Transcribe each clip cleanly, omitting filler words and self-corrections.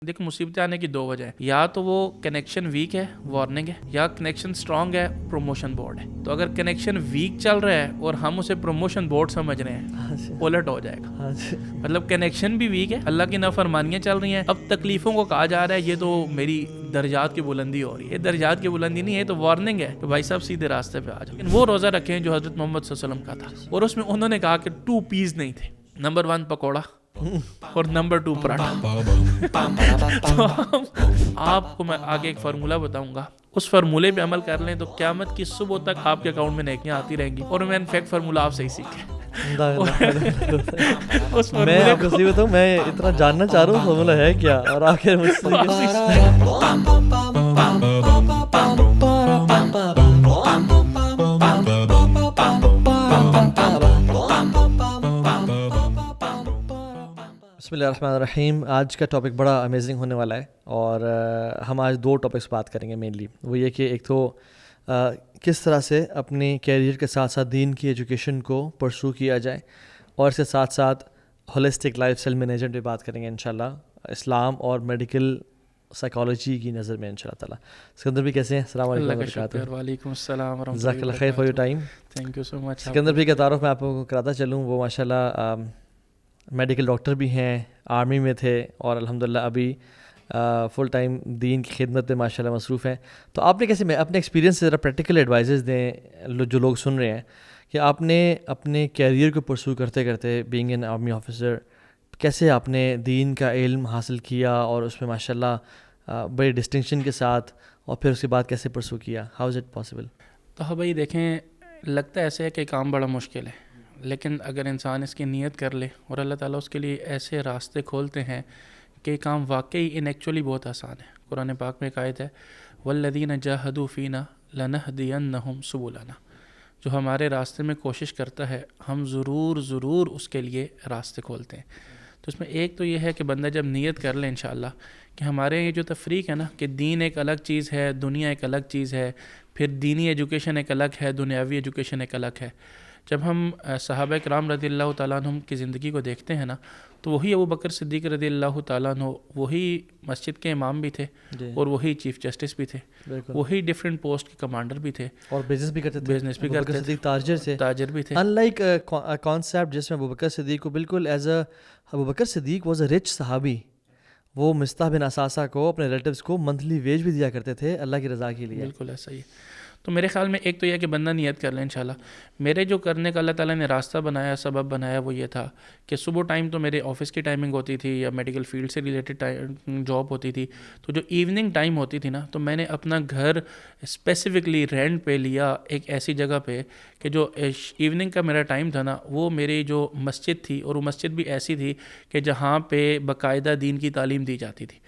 دیکھ مصیبتیں آنے کی دو وجہ ہے، یا تو وہ کنیکشن ویک ہے وارننگ ہے، یا کنیکشن اسٹرانگ ہے پروموشن بورڈ ہے. تو اگر کنیکشن ویک چل رہا ہے اور ہم اسے پروموشن بورڈ سمجھ رہے ہیں الٹ ہو جائے گا. مطلب کنیکشن بھی ویک ہے، اللہ کی نافرمانیاں چل رہی ہیں، اب تکلیفوں کو کہا جا رہا ہے یہ تو میری درجات کی بلندی ہو رہی ہے. یہ درجات کی بلندی نہیں ہے، تو وارننگ ہے کہ بھائی صاحب سیدھے راستے پہ آ جاؤ. وہ روزہ رکھیں جو حضرت محمد صلی اللہ علیہ وسلم کا تھا، اور اس میں انہوں نے کہا کہ 2 پیس نہیں تھے، نمبر 1 پکوڑا اور نمبر 2 پراٹھا. تو آپ کو میں آگے ایک فارمولہ بتاؤں گا، اس فارمولے پہ عمل کر لیں تو قیامت کی صبح تک آپ کے اکاؤنٹ میں نیکیاں آتی رہیں گی. اور میں انفیکٹ فارمولہ آپ سے ہی سیکھیں. میں آپ کو صحیح بتاؤں، میں اتنا جاننا چاہ رہا ہوں فارمولہ ہے کیا، اور آخر مجھ سے بسم اللہ الرحمن الرحیم. آج کا ٹاپک بڑا امیزنگ ہونے والا ہے، اور ہم آج 2 ٹاپکس بات کریں گے مینلی. وہ یہ کہ ایک تو کس طرح سے اپنے کیریئر کے ساتھ ساتھ دین کی ایجوکیشن کو پرسو کیا جائے، اور اس کے ساتھ ساتھ ہولسٹک لائف اسٹائل مینجمنٹ پہ بات کریں گے انشاءاللہ، اسلام اور میڈیکل سائیکالوجی کی نظر میں انشاءاللہ تعالیٰ. سکندر بھی کیسے ہیں؟ السلام علیکم وبرکاتہ. وعلیکم السلام ورحمۃ اللہ. جزاک اللہ خیر for your time. Thank you so much. Sikandar بھی کا تعارف میں آپ کو کراتا چلوں، وہ ماشاءاللہ میڈیکل ڈاکٹر بھی ہیں، آرمی میں تھے، اور الحمدللہ ابھی فل ٹائم دین کی خدمت میں ماشاءاللہ مصروف ہیں. تو آپ نے کیسے اپنے ایکسپیرینس سے ذرا پریکٹیکل ایڈوائزز دیں جو لوگ سن رہے ہیں، کہ آپ نے اپنے کیریئر کو پرسو کرتے کرتے بینگ این آرمی آفیسر کیسے آپ نے دین کا علم حاصل کیا، اور اس میں ماشاءاللہ بڑے ڈسٹنکشن کے ساتھ، اور پھر اس کے بعد کیسے پرسو کیا؟ How is it possible? تو ہاں بھائی دیکھیں، لگتا ایسے ہے کہ کام بڑا مشکل ہے، لیکن اگر انسان اس کی نیت کر لے اور اللہ تعالیٰ اس کے لیے ایسے راستے کھولتے ہیں کہ کام واقعی ایکچولی بہت آسان ہے. قرآن پاک میں ایک آیت ہے، والذین جاہدوا فینا لنہدینہم سبلنا. جو ہمارے راستے میں کوشش کرتا ہے ہم ضرور اس کے لیے راستے کھولتے ہیں. تو اس میں ایک تو یہ ہے کہ بندہ جب نیت کر لے انشاءاللہ کہ ہمارے یہ جو تفریق ہے نا، کہ دین ایک الگ چیز ہے، دنیا ایک الگ چیز ہے، پھر دینی ایجوکیشن ایک الگ ہے، دنیاوی ایجوکیشن ایک الگ ہے. جب ہم صحابہ کرام رضی اللہ تعالیٰ عنہم کی زندگی کو دیکھتے ہیں نا، تو وہی ابو بکر صدیق رضی اللہ تعالیٰ عنہ وہی مسجد کے امام بھی تھے، اور وہی چیف جسٹس بھی تھے، وہی ڈیفرنٹ پوسٹ کے کمانڈر بھی تھے، اور بزنس بھی کرتے تھے. تاجر بھی تھے. انلائک کانسیپٹ جس میں ابو بکر صدیق کو بالکل is a Abu Bakr Siddiq was a rich صحابی، وہ مصطح بن اساسہ کو اپنے ریلیٹیوز کو منتھلی ویج بھی دیا کرتے تھے اللہ کی رضا کے لیے. بالکل ایسا ہی ہے. تو میرے خیال میں ایک تو یہ کہ بندہ نیت کر لیں انشاءاللہ. میرے جو کرنے کا اللہ تعالیٰ نے راستہ بنایا، سبب بنایا، وہ یہ تھا کہ صبح ٹائم تو میرے آفس کی ٹائمنگ ہوتی تھی یا میڈیکل فیلڈ سے ریلیٹڈ جاب ہوتی تھی، تو جو ایوننگ ٹائم ہوتی تھی نا، تو میں نے اپنا گھر اسپیسیفکلی رینٹ پہ لیا ایک ایسی جگہ پہ کہ جو ایوننگ کا میرا ٹائم تھا نا، وہ میری جو مسجد تھی، اور وہ مسجد بھی ایسی تھی کہ جہاں پہ باقاعدہ دین کی تعلیم دی جاتی تھی.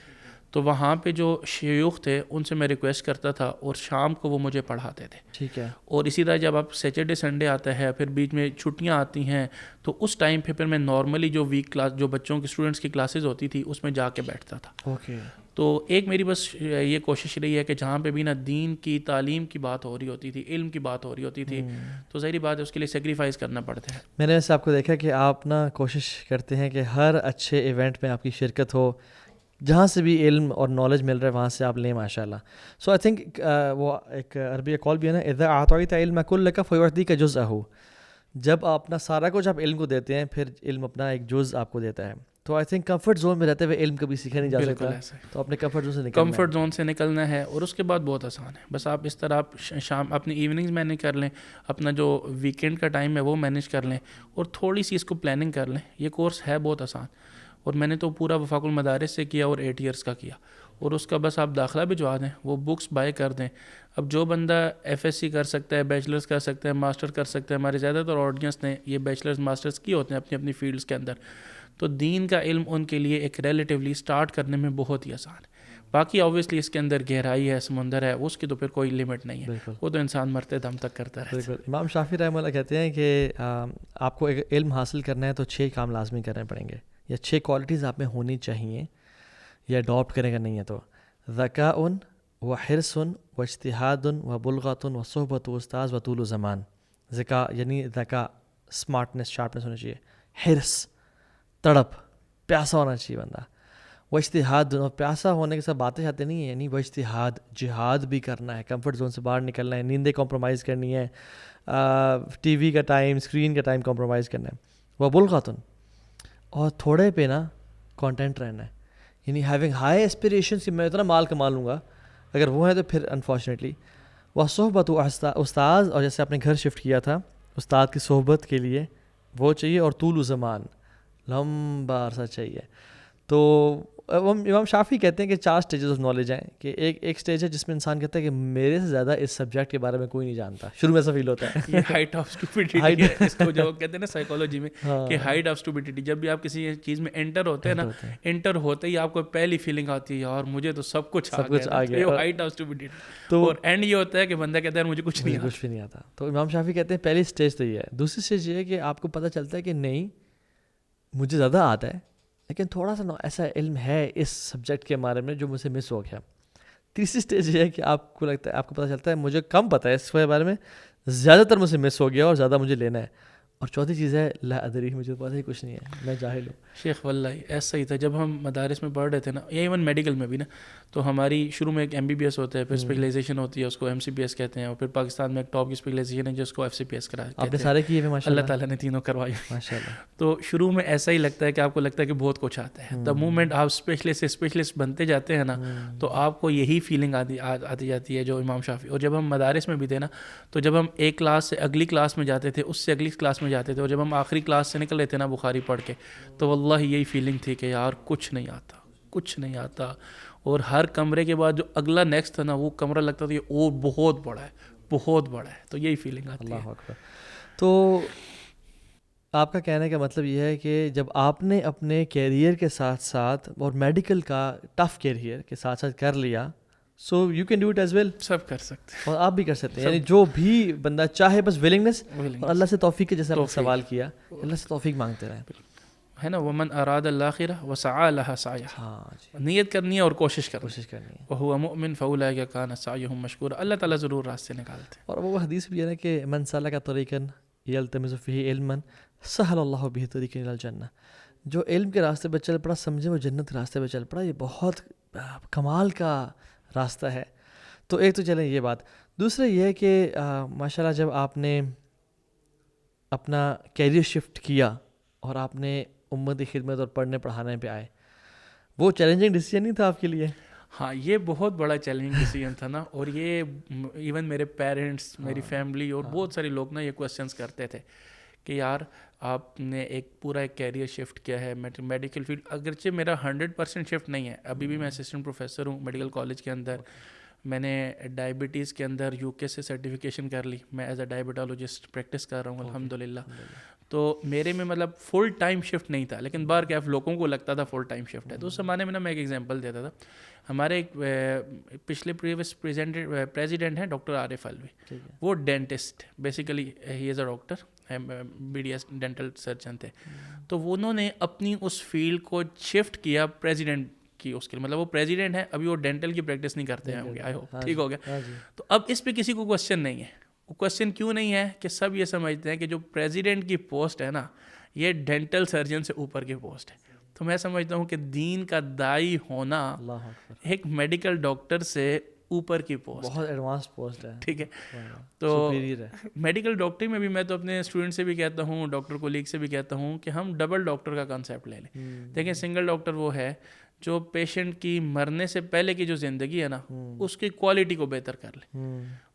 تو وہاں پہ جو شیوخ تھے ان سے میں ریکویسٹ کرتا تھا، اور شام کو وہ مجھے پڑھاتے تھے. ٹھیک ہے. اور اسی طرح جب آپ سیٹرڈے سنڈے آتا ہے، پھر بیچ میں چھٹیاں آتی ہیں، تو اس ٹائم پھر میں نارملی جو ویک کلاس جو بچوں کی اسٹوڈنٹس کی کلاسز ہوتی تھی اس میں جا کے بیٹھتا تھا. اوکے. تو ایک میری بس یہ کوشش رہی ہے کہ جہاں پہ بھی نا دین کی تعلیم کی بات ہو رہی ہوتی تھی، علم کی بات ہو رہی ہوتی تھی، تو ظاہری بات ہے اس کے لیے سیکریفائز کرنا پڑتا ہے. میں نے ویسے آپ کو دیکھا کہ آپ نا کوشش کرتے ہیں کہ ہر اچھے ایونٹ میں آپ کی شرکت ہو، جہاں سے بھی علم اور نالج مل رہا ہے وہاں سے آپ لیں ماشاءاللہ. سو آئی تھنک وہ ایک عربی قول بھی ہے نا، اذا اعطیت علمک کلک فیعطیک جزءہ. جب آپ اپنا سارا کچھ آپ علم کو دیتے ہیں، پھر علم اپنا ایک جز آپ کو دیتا ہے. تو آئی تھنک کمفرٹ زون میں رہتے ہوئے علم کبھی سیکھا نہیں جا سکتا، تو اپنے کمفرٹ زون سے نکلنا ہے. اور اس کے بعد بہت آسان ہے، بس آپ اس طرح آپ شام اپنی ایوننگز مینیج کر لیں، اپنا جو ویکینڈ کا ٹائم ہے وہ مینیج کر لیں، اور تھوڑی سی اس کو پلاننگ کر لیں. یہ کورس ہے بہت آسان، اور میں نے تو پورا وفاق المدارس سے کیا اور 8 ایئرس کا کیا، اور اس کا بس آپ داخلہ بھجوا دیں، وہ بکس بائی کر دیں. اب جو بندہ FSc کر سکتا ہے، بیچلرز کر سکتا ہے، ماسٹر کر سکتا ہے، ہمارے زیادہ تر آڈینس نے یہ بیچلرز ماسٹرز کی ہوتے ہیں اپنی اپنی فیلڈز کے اندر، تو دین کا علم ان کے لیے ایک ریلیٹیولی سٹارٹ کرنے میں بہت ہی آسان ہے. باقی آبویسلی اس کے اندر گہرائی ہے، سمندر ہے، اس کی تو پھر کوئی لمٹ نہیں ہے، وہ تو انسان مرتے دم تک کرتا رہتا ہے. بالکل. امام شافعی رحمہ اللہ کہتے ہیں کہ آپ کو ایک علم حاصل کرنا ہے تو 6 کام لازمی کرنے پڑیں گے، یا 6 کوالٹیز آپ میں ہونی چاہیے، یا اڈاپٹ کرنے کا نہیں ہے تو: ذکاء و حرص و اجتہاد و بلغۃ و صحبت و استاذ و طول و زمان. ذکاء یعنی ذکاء، اسمارٹنس، شارپنس ہونی چاہیے. حرص، تڑپ، پیاسا ہونا چاہیے بندہ. وہ اشتہاد دونوں پیاسا ہونے کے ساتھ باتیں شاتیں نہیں ہیں, یعنی وہ اشتہاد جہاد بھی کرنا ہے, کمفرٹ زون سے باہر نکلنا ہے, نیندیں کمپرومائز کرنی ہے, ٹی وی کا ٹائم, اسکرین کا ٹائم کمپرومائز کرنا ہے, وہ بلغتن, اور تھوڑے پہ نا کانٹینٹ رہنا ہے, یعنی ہیونگ ہائی ایسپریشنس کہ میں اتنا مال کما لوں گا, اگر وہ ہے تو پھر انفارچونیٹلی وہ صحبت و استاذ, اور جیسے آپ نے گھر شفٹ کیا تھا استاد کی صحبت کے لیے وہ چاہیے, اور طول و زمان لمبا عرصہ چاہیے. تو امام شافعی کہتے ہیں کہ 4 اسٹیجز آف نالج ہیں, کہ ایک اسٹیج ہے جس میں انسان کہتا ہے کہ میرے سے زیادہ اس سبجیکٹ کے بارے میں کوئی نہیں جانتا, شروع میں ایسا فیل ہوتا ہے. یہ ہائٹ آف اسٹوپیڈیٹی ہے, اس کو جو کہتے ہیں نا سائیکالوجی میں کہ ہائٹ آف اسٹوپیڈیٹی. جب بھی آپ کسی چیز میں انٹر ہوتے ہیں نا, انٹر ہوتے ہی آپ کو پہلی فیلنگ آتی ہے یار مجھے تو سب کچھ آ گیا, ہائٹ آف اسٹوپیڈیٹی. اور اینڈ یہ ہوتا ہے کہ بندہ کہتا ہے مجھے کچھ بھی نہیں آتا. تو امام شافعی کہتے ہیں پہلی اسٹیج تو یہ ہے. دوسری اسٹیج یہ ہے کہ آپ کو پتہ چلتا ہے کہ نہیں مجھے زیادہ آتا ہے, لیکن تھوڑا سا ایسا علم ہے اس سبجیکٹ کے بارے میں جو مجھ سے مس ہو گیا. تیسری اسٹیج یہ ہے کہ آپ کو لگتا ہے, آپ کو پتہ چلتا ہے مجھے کم پتہ ہے اس کے بارے میں, زیادہ تر مجھ سے مس ہو گیا اور زیادہ مجھے لینا ہے. اور چوتھی چیز ہے لا ادری, مجھے پتہ ہی کچھ نہیں ہے, میں جاہل ہوں. شیخ واللہ ایسا ہی تھا جب ہم مدارس میں پڑھ رہے تھے نا, یا ایون میڈیکل میں بھی نا, تو ہماری شروع میں ایک MBBS ہوتا ہے, پھر اسپیشلائزیشن ہوتی ہے اس کو MCPS کہتے ہیں, اور پھر پاکستان میں ایک ٹاپ کی اسپیشلائزیشن ہے جس کو FCPS کرا. آپ نے سارے کیے ہوئے ماشاء اللہ تعالیٰ نے تینوں کروائی ماشاء اللہ. تو شروع میں ایسا ہی لگتا ہے کہ آپ کو لگتا ہے کہ بہت کچھ آتا ہے. دا مومنٹ آپ اسپیشلسٹ بنتے جاتے ہیں نا, تو آپ کو یہی فیلنگ آتی جاتی ہے جو امام شافعی. اور جب ہم مدارس میں بھی تھے نا, تو جب ہم ایک کلاس سے اگلی کلاس میں جاتے تھے, اس سے اگلی کلاس میں جاتے تھے, اور جب ہم آخری کلاس سے نکل رہے تھے نا بخاری پڑھ کے, تو واللہ یہی فیلنگ تھی کہ یار کچھ نہیں آتا. اور ہر کمرے کے بعد جو اگلا نیکسٹ تھا نا, وہ کمرہ لگتا تھا یہ اور بہت بڑا ہے. تو یہی فیلنگ آتی ہے. اللہ اکبر. تو آپ کا کہنے کا مطلب یہ ہے کہ جب آپ نے اپنے کیریئر کے ساتھ ساتھ, اور میڈیکل کا ٹف کیریئر کے ساتھ ساتھ کر لیا, so you can do it as well. سب کر سکتے ہیں, اور آپ بھی کر سکتے ہیں, یعنی جو بھی بندہ چاہے, بس ولنگنس اور اللہ سے توفیق کے, جیسے آپ نے سوال کیا, اللہ سے توفیق مانگتے رہیں, ہے نا. ومن اراد الاخرہ وسعى لها سعیها, ہاں جی, نیت کرنی ہے اور کوشش کرنی ہے. وهو مؤمن فاولئک کان سعیهم مشکورا, اللہ تعالیٰ ضرور راستے نکالتے ہیں. اور وہ حدیث بھی ہے نا کہ من سلک طریقا یلتمس فیہ علما سہل اللہ بہ طریقا الی الجنہ, جو علم کے راستے پہ چل پڑا, سمجھے وہ جنت کے راستے پہ چل پڑا. یہ بہت کمال کا راستہ ہے. تو ایک تو چلیں یہ بات. دوسرا یہ ہے کہ ماشاءاللہ جب آپ نے اپنا کیریئر شفٹ کیا اور آپ نے امت کی خدمت اور پڑھنے پڑھانے پہ آئے, وہ چیلنجنگ ڈیسیجن نہیں تھا آپ کے لیے؟ ہاں, یہ بہت بڑا چیلنجنگ ڈیسیجن تھا نا. اور یہ ایون میرے پیرنٹس, میری فیملی اور بہت سارے لوگ نا یہ کویسچنس کرتے تھے کہ یار آپ نے ایک پورا ایک شفٹ کیا ہے میڈیکل فیلڈ. اگرچہ میرا 100% شفٹ نہیں ہے, ابھی بھی میں اسسٹنٹ پروفیسر ہوں میڈیکل کالج کے اندر. میں نے ڈائبٹیز کے اندر UK سے سرٹیفکیشن کر لی, میں ایز اے ڈائبٹالوجسٹ پریکٹس کر رہا ہوں الحمدللہ. تو میرے میں مطلب فل ٹائم شفٹ نہیں تھا, لیکن بار کیا لوگوں کو لگتا تھا فل ٹائم شفٹ ہے. تو اس زمانے میں نا میں ایک ایگزامپل دیتا تھا. ہمارے ایک پچھلے پریویس پریزیڈنٹ ہیں ڈاکٹر عارف الوی, وہ ڈینٹسٹ بیسیکلی, ہی از اے ڈاکٹر, BDS ڈینٹل سرجن تھے. تو انہوں نے اپنی اس فیلڈ کو شفٹ کیا پریزیڈنٹ کی, اس کے مطلب وہ پریزیڈنٹ ہے, ابھی وہ ڈینٹل کی پریکٹس نہیں کرتے ہیں ہوں گے, آئی ہوپ ٹھیک ہو گیا. تو اب اس پہ کسی کو کوشچن نہیں ہے. وہ کوشچن کیوں نہیں ہے کہ سب یہ سمجھتے ہیں کہ جو پریزیڈنٹ کی پوسٹ ہے نا, یہ ڈینٹل سرجن سے اوپر کی پوسٹ ہے. تو میں سمجھتا ہوں کہ دین کا داعی ہونا ایک میڈیکل ڈاکٹر سے اوپر کی پوسٹ, بہت ایڈوانس پوسٹ ہے, ٹھیک ہے. تو میڈیکل ڈاکٹری میں بھی میں تو اپنے اسٹوڈنٹ سے بھی کہتا ہوں, ڈاکٹر کولیگ سے بھی کہتا ہوں کہ ہم ڈبل ڈاکٹر کا کانسیپٹ لے لیں. دیکھیں, سنگل ڈاکٹر وہ ہے جو پیشنٹ کی مرنے سے پہلے کی جو زندگی ہے نا, اس کی کوالٹی کو بہتر کر لے.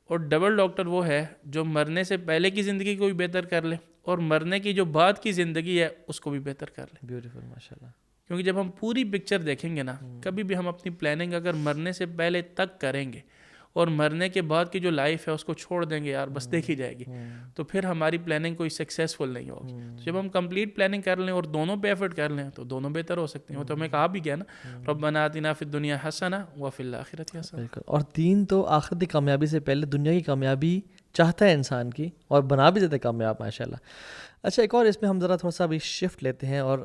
اور ڈبل ڈاکٹر وہ ہے جو مرنے سے پہلے کی زندگی کو بھی بہتر کر لے, اور مرنے کی جو بعد کی زندگی ہے اس کو بھی بہتر کر لے. بیوٹیفل, ماشاءاللہ. کیونکہ جب ہم پوری پکچر دیکھیں گے نا, کبھی بھی ہم اپنی پلاننگ اگر مرنے سے پہلے تک کریں گے اور مرنے کے بعد کی جو لائف ہے اس کو چھوڑ دیں گے, یار بس دیکھی جائے گی, تو پھر ہماری پلاننگ کوئی سکسیزفل نہیں ہوگی. جب ہم کمپلیٹ پلاننگ کر لیں اور دونوں پہ ایفرٹ کر لیں تو دونوں بہتر ہو سکتے ہیں. وہ تو ہمیں کہا بھی گیا نا, ربنا آتنا فی الدنیا حسنہ وفی الآخرۃ حسنہ. اور دین تو آخرت کی کامیابی سے پہلے دنیا کی کامیابی چاہتا ہے انسان کی, اور بنا بھی دیتا ہے کامیاب, ماشاءاللہ. اچھا, ایک اور اس میں ہم ذرا تھوڑا سا ابھی شفٹ لیتے ہیں. اور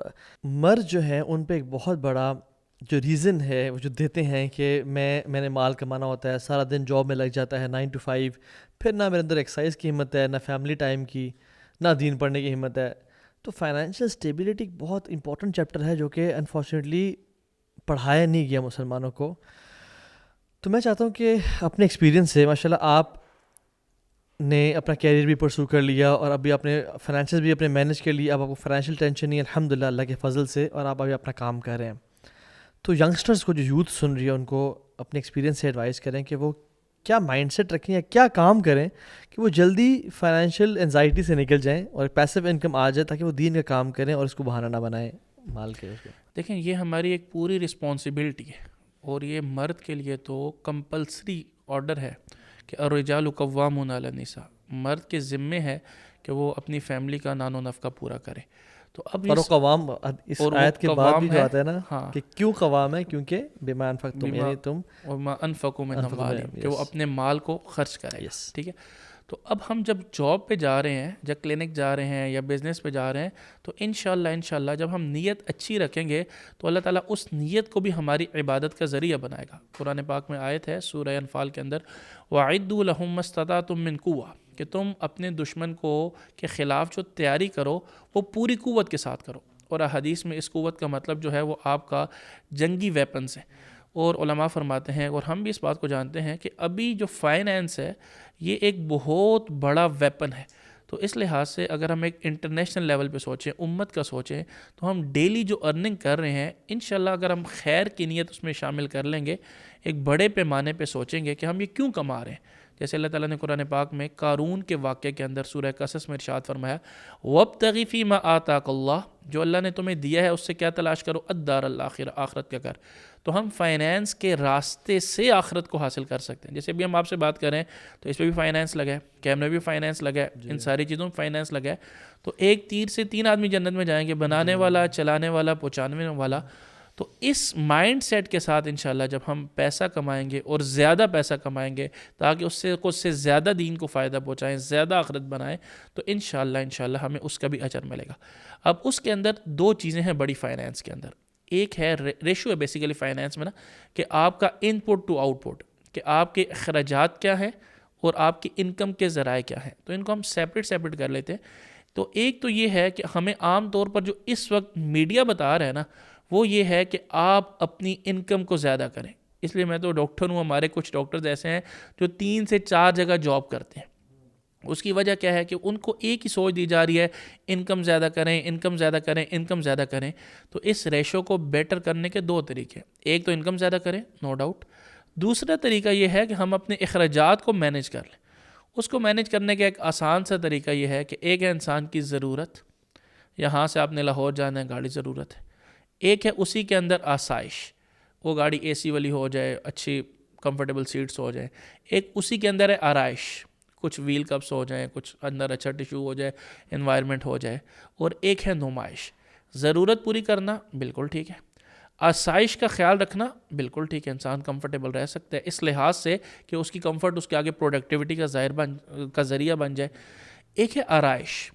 مرد جو ہیں ان پہ ایک بہت بڑا جو ریزن ہے وہ جو دیتے ہیں کہ میں نے مال کمانا ہوتا ہے, سارا دن جاب میں لگ جاتا ہے 9 to 5, پھر نہ میرے اندر ایکسرسائز کی ہمت ہے, نہ فیملی ٹائم کی, نہ دین پڑھنے کی ہمت ہے. تو فائنینشیل اسٹیبلٹی ایک بہت امپورٹنٹ چیپٹر ہے جو کہ انفارچونیٹلی پڑھایا نہیں گیا مسلمانوں کو. تو میں چاہتا ہوں کہ اپنے ایکسپیرینس سے ماشاءاللہ آپ نے اپنا کیریئر بھی پرسو کر لیا اور ابھی اپنے فائنینشیل بھی اپنے مینیج کر لیا. اب آپ کو فائنینشیل ٹینشن نہیں ہے الحمدللہ اللہ کے فضل سے, اور آپ ابھی اپنا کام کر رہے ہیں. تو ینگسٹرز کو جو یوتھ سن رہی ہے ان کو اپنے ایکسپیرینس سے ایڈوائز کریں کہ وہ کیا مائنڈ سیٹ رکھیں یا کیا کام کریں کہ وہ جلدی فائنینشیل انزائٹی سے نکل جائیں اور پیسو انکم آ جائے, تاکہ وہ دین کا کام کریں اور اس کو بہانہ نہ بنائیں مال کے. دیکھیں یہ ہماری ایک پوری رسپانسبلٹی ہے, اور یہ مرد کے لیے تو کمپلسری آرڈر ہے کہ الرجال قوامون علی النساء, مرد کے ذمے ہے کہ وہ اپنی فیملی کا نان و نفقہ پورا کرے. تو اب اور قوام اس آیت کے بعد بھی جو آتا ہے نا کہ کیوں قوام ہے, کیونکہ بما انفقتم, یعنی تم وما انفقوا من اموالہم, کہ وہ اپنے مال کو خرچ کرے. ٹھیک ہے, تو اب ہم جب جاب پہ جا رہے ہیں, جب کلینک جا رہے ہیں یا بزنس پہ جا رہے ہیں, تو انشاءاللہ جب ہم نیت اچھی رکھیں گے تو اللہ تعالیٰ اس نیت کو بھی ہماری عبادت کا ذریعہ بنائے گا. قرآن پاک میں آیت ہے سورہ انفال کے اندر, وَأَعِدُّوا لَهُم مَّا اسْتَطَعْتُم مِّن قُوَّةٍ, کہ تم اپنے دشمن کو کے خلاف جو تیاری کرو وہ پوری قوت کے ساتھ کرو. اور حدیث میں اس قوت کا مطلب جو ہے وہ آپ کا جنگی ویپنز ہے. اور علماء فرماتے ہیں, اور ہم بھی اس بات کو جانتے ہیں, کہ ابھی جو فائنینس ہے یہ ایک بہت بڑا ویپن ہے. تو اس لحاظ سے اگر ہم ایک انٹرنیشنل لیول پہ سوچیں, امت کا سوچیں, تو ہم ڈیلی جو ارننگ کر رہے ہیں انشاءاللہ اگر ہم خیر کی نیت اس میں شامل کر لیں گے, ایک بڑے پیمانے پہ سوچیں گے کہ ہم یہ کیوں کما رہے ہیں. جیسے اللہ تعالیٰ نے قرآن پاک میں قارون کے واقعے کے اندر سورہ قصص میں ارشاد فرمایا, وَابْتَغِ فِي مَا آتَاكَ اللَّهُ, جو اللہ نے تمہیں دیا ہے اس سے کیا تلاش کرو, الدار الآخرہ, آخرت کا گھر. تو ہم فائنینس کے راستے سے آخرت کو حاصل کر سکتے ہیں. جیسے ابھی ہم آپ سے بات کریں تو اس پہ بھی فائنینس لگا ہے, کیمرے بھی فائنینس لگا ہے, ان ساری چیزوں میں فائنینس لگا ہے. تو ایک تیر سے 3 آدمی جنت میں جائیں گے, بنانے والا, چلانے والا, پہنچانے والا. تو اس مائنڈ سیٹ کے ساتھ انشاءاللہ جب ہم پیسہ کمائیں گے اور زیادہ پیسہ کمائیں گے تاکہ اس سے زیادہ دین کو فائدہ پہنچائیں, زیادہ آخرت بنائیں, تو انشاءاللہ ہمیں اس کا بھی اجر ملے گا. اب اس کے اندر 2 چیزیں ہیں بڑی فائنینس کے اندر. ایک ہے ریشو ہے بیسیکلی فائنینس میں نا, کہ آپ کا ان پٹ ٹو آؤٹ پٹ, کہ آپ کے اخراجات کیا ہیں اور آپ کی انکم کے ذرائع کیا ہیں. تو ان کو ہم سیپریٹ کر لیتے ہیں. تو ایک تو یہ ہے کہ ہمیں عام طور پر جو اس وقت میڈیا بتا رہا ہے نا, وہ یہ ہے کہ آپ اپنی انکم کو زیادہ کریں. اس لیے میں تو ڈاکٹر ہوں, ہمارے کچھ ڈاکٹرز ایسے ہیں جو 3 سے 4 جگہ جاب کرتے ہیں. اس کی وجہ کیا ہے کہ ان کو ایک ہی سوچ دی جا رہی ہے, انکم زیادہ کریں, انکم زیادہ کریں, انکم زیادہ کریں. تو اس ریشو کو بیٹر کرنے کے 2 طریقے, ایک تو انکم زیادہ کریں, نو ڈاؤٹ. دوسرا طریقہ یہ ہے کہ ہم اپنے اخراجات کو مینیج کر لیں. اس کو مینیج کرنے کا ایک آسان سا طریقہ یہ ہے کہ ایک ہے انسان کی ضرورت, یہاں سے آپ نے لاہور جانا ہے, گاڑی ضرورت ہے. ایک ہے اسی کے اندر آسائش, وہ گاڑی اے سی والی ہو جائے, اچھی کمفرٹیبل سیٹس ہو جائیں. ایک اسی کے اندر ہے آرائش, کچھ ویل کپس ہو جائیں, کچھ اندر اچھا ٹیشو ہو جائے, انوائرمنٹ ہو جائے. اور ایک ہے نمائش. ضرورت پوری کرنا بالکل ٹھیک ہے, آسائش کا خیال رکھنا بالکل ٹھیک ہے, انسان کمفرٹیبل رہ سکتا ہے اس لحاظ سے کہ اس کی کمفرٹ اس کے آگے پروڈکٹیوٹی کا ذریعہ بن جائے. ایک ہے آرائش,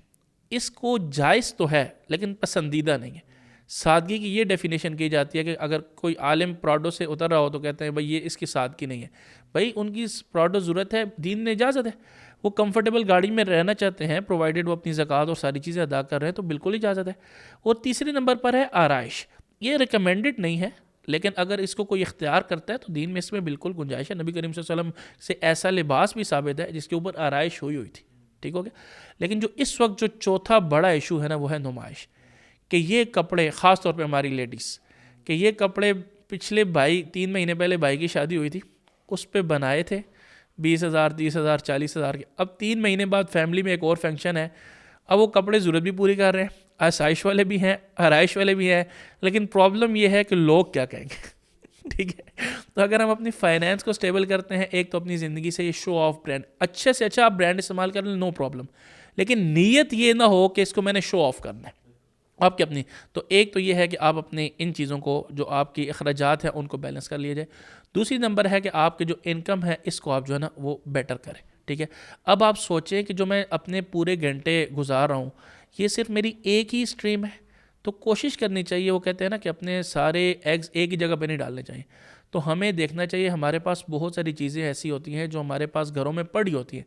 اس کو جائز تو ہے لیکن پسندیدہ نہیں ہے. سادگی کی یہ ڈیفینیشن کی جاتی ہے کہ اگر کوئی عالم پراڈو سے اتر رہا ہو تو کہتے ہیں بھائی یہ اس کی سادگی نہیں ہے. بھائی ان کی پراڈو ضرورت ہے, دین نے اجازت ہے, وہ کمفرٹیبل گاڑی میں رہنا چاہتے ہیں پرووائڈیڈ وہ اپنی زکوٰۃ اور ساری چیزیں ادا کر رہے ہیں, تو بالکل اجازت ہے. اور تیسرے نمبر پر ہے آرائش. یہ ریکمینڈڈ نہیں ہے لیکن اگر اس کو کوئی اختیار کرتا ہے تو دین میں اس میں بالکل گنجائش ہے. نبی کریم صلی اللہ علیہ وسلم سے ایسا لباس بھی ثابت ہے جس کے اوپر آرائش ہوئی تھی. ٹھیک ہو گیا. لیکن جو اس وقت جو چوتھا بڑا ایشو ہے نا, وہ ہے نمائش. کہ یہ کپڑے, خاص طور پہ ہماری لیڈیز, کہ یہ کپڑے پچھلے 3 مہینے پہلے بھائی کی شادی ہوئی تھی, اس پہ بنائے تھے 20,000 30,000 40,000 کے. اب 3 مہینے بعد فیملی میں ایک اور فنکشن ہے, اب وہ کپڑے ضرورت بھی پوری کر رہے ہیں, آسائش والے بھی ہیں, آرائش والے بھی ہیں, لیکن پرابلم یہ ہے کہ لوگ کیا کہیں گے. ٹھیک ہے. تو اگر ہم اپنی فائنینس کو سٹیبل کرتے ہیں, ایک تو اپنی زندگی سے یہ شو آف برانڈ, اچھے سے اچھا آپ برانڈ استعمال کر لیں, نو پرابلم, لیکن نیت یہ نہ ہو کہ اس کو میں نے شو آف کرنا ہے آپ کی اپنی. تو ایک تو یہ ہے کہ آپ اپنے ان چیزوں کو, جو آپ کی اخراجات ہیں ان کو بیلنس کر لیے جائے. دوسری نمبر ہے کہ آپ کے جو انکم ہے اس کو آپ جو ہے نا وہ بیٹر کریں. ٹھیک ہے. اب آپ سوچیں کہ جو میں اپنے پورے گھنٹے گزار رہا ہوں یہ صرف میری ایک ہی اسٹریم ہے, تو کوشش کرنی چاہیے, وہ کہتے ہیں نا کہ اپنے سارے ایگز ایک ہی جگہ پہ نہیں ڈالنے چاہیے. تو ہمیں دیکھنا چاہیے, ہمارے پاس بہت ساری چیزیں ایسی ہوتی ہیں جو ہمارے پاس گھروں میں پڑی ہوتی ہیں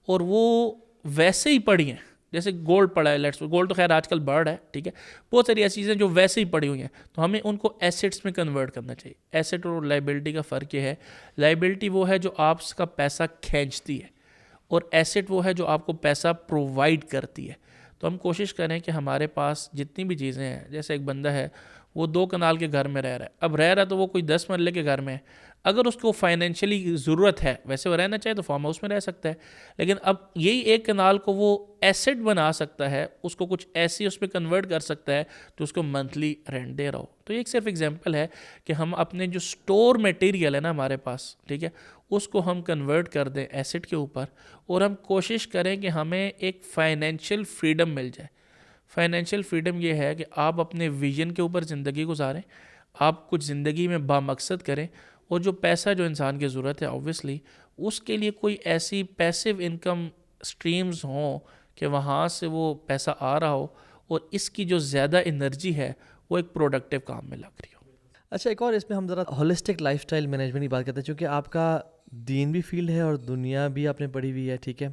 اور وہ ویسے ہی پڑی ہیں, جیسے گولڈ پڑا ہے, گولڈ تو خیر آج کل بڑھ ہے, ٹھیک ہے, بہت ساری ایسی چیزیں جو ویسے ہی پڑی ہوئی ہیں, تو ہمیں ان کو ایسیٹس میں کنورٹ کرنا چاہیے. ایسیٹ اور لائبلٹی کا فرق یہ ہے, لائبلٹی وہ ہے جو آپ کا پیسہ کھینچتی ہے, اور ایسیٹ وہ ہے جو آپ کو پیسہ پرووائڈ کرتی ہے. تو ہم کوشش کریں کہ ہمارے پاس جتنی بھی چیزیں ہیں, جیسے ایک بندہ ہے وہ 2 کنال کے گھر میں رہ رہا ہے, اب رہ رہا ہے تو وہ کوئی 10 مرلے کے گھر میں ہے, اگر اس کو فائنینشلی ضرورت ہے, ویسے وہ رہنا چاہے تو فارم ہاؤس میں رہ سکتا ہے, لیکن اب یہی 1 کنال کو وہ ایسیٹ بنا سکتا ہے, اس کو کچھ ایسی اس پہ کنورٹ کر سکتا ہے تو اس کو منتھلی رینٹ دے رہا ہو. تو یہ ایک صرف ایگزامپل ہے کہ ہم اپنے جو سٹور میٹیریل ہے نا ہمارے پاس, ٹھیک ہے, اس کو ہم کنورٹ کر دیں ایسیٹ کے اوپر, اور ہم کوشش کریں کہ ہمیں ایک فائنینشیل فریڈم مل جائے. فائنینشیل فریڈم یہ ہے کہ آپ اپنے ویژن کے اوپر زندگی گزاریں, آپ کچھ زندگی میں بامقصد کریں, اور جو پیسہ جو انسان کی ضرورت ہے اوبویسلی اس کے لیے کوئی ایسی پیسیو انکم سٹریمز ہوں کہ وہاں سے وہ پیسہ آ رہا ہو, اور اس کی جو زیادہ انرجی ہے وہ ایک پروڈکٹیو کام میں لگ رہی ہو. اچھا, ایک اور اس میں ہم ذرا ہولسٹک لائف سٹائل مینجمنٹ کی بات کرتے ہیں, چونکہ آپ کا دین بھی فیلڈ ہے اور دنیا بھی آپ نے پڑھی ہوئی ہے, ٹھیک ہے,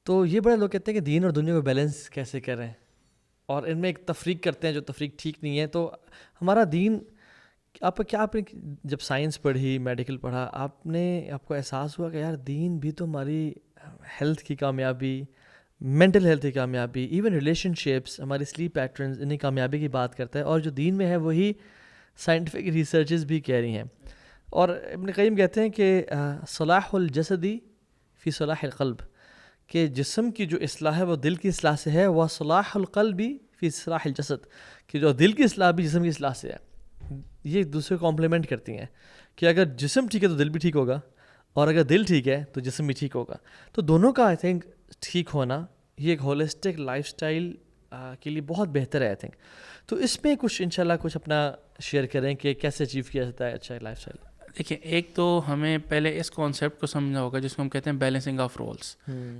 تو یہ بڑے لوگ کہتے ہیں کہ دین اور دنیا کو بیلنس کیسے کریں, اور ان میں ایک تفریق کرتے ہیں جو تفریق ٹھیک نہیں ہے. تو ہمارا دین آپ نے جب سائنس پڑھی, میڈیکل پڑھا, آپ کو احساس ہوا کہ یار دین بھی تو ہماری ہیلتھ کی کامیابی, مینٹل ہیلتھ کی کامیابی, ایون ریلیشن شپس, ہماری سلیپ پیٹرنز, انہیں کامیابی کی بات کرتا ہے, اور جو دین میں ہے وہی سائنٹیفک ریسرچز بھی کہہ رہی ہیں. اور ابن قیم کہتے ہیں کہ صلاح الجسدی فی صلاح القلب, کہ جسم کی جو اصلاح ہے وہ دل کی اصلاح سے ہے, وہ صلاح القلب فی صلاح الجسد, کہ جو دل کی اصلاح بھی جسم کی اصلاح سے ہے. یہ ایک دوسرے کو کمپلیمنٹ کرتی ہیں کہ اگر جسم ٹھیک ہے تو دل بھی ٹھیک ہوگا, اور اگر دل ٹھیک ہے تو جسم بھی ٹھیک ہوگا. تو دونوں کا آئی تھنک ٹھیک ہونا یہ ایک ہولسٹک لائف سٹائل کے لیے بہت بہتر ہے آئی تھنک. تو اس میں کچھ انشاءاللہ کچھ اپنا شیئر کریں کہ کیسے اچیو کیا جاتا ہے اچھا لائف سٹائل. دیکھیں, ایک تو ہمیں پہلے اس کانسیپٹ کو سمجھنا ہوگا جس کو ہم کہتے ہیں بیلنسنگ آف رولس.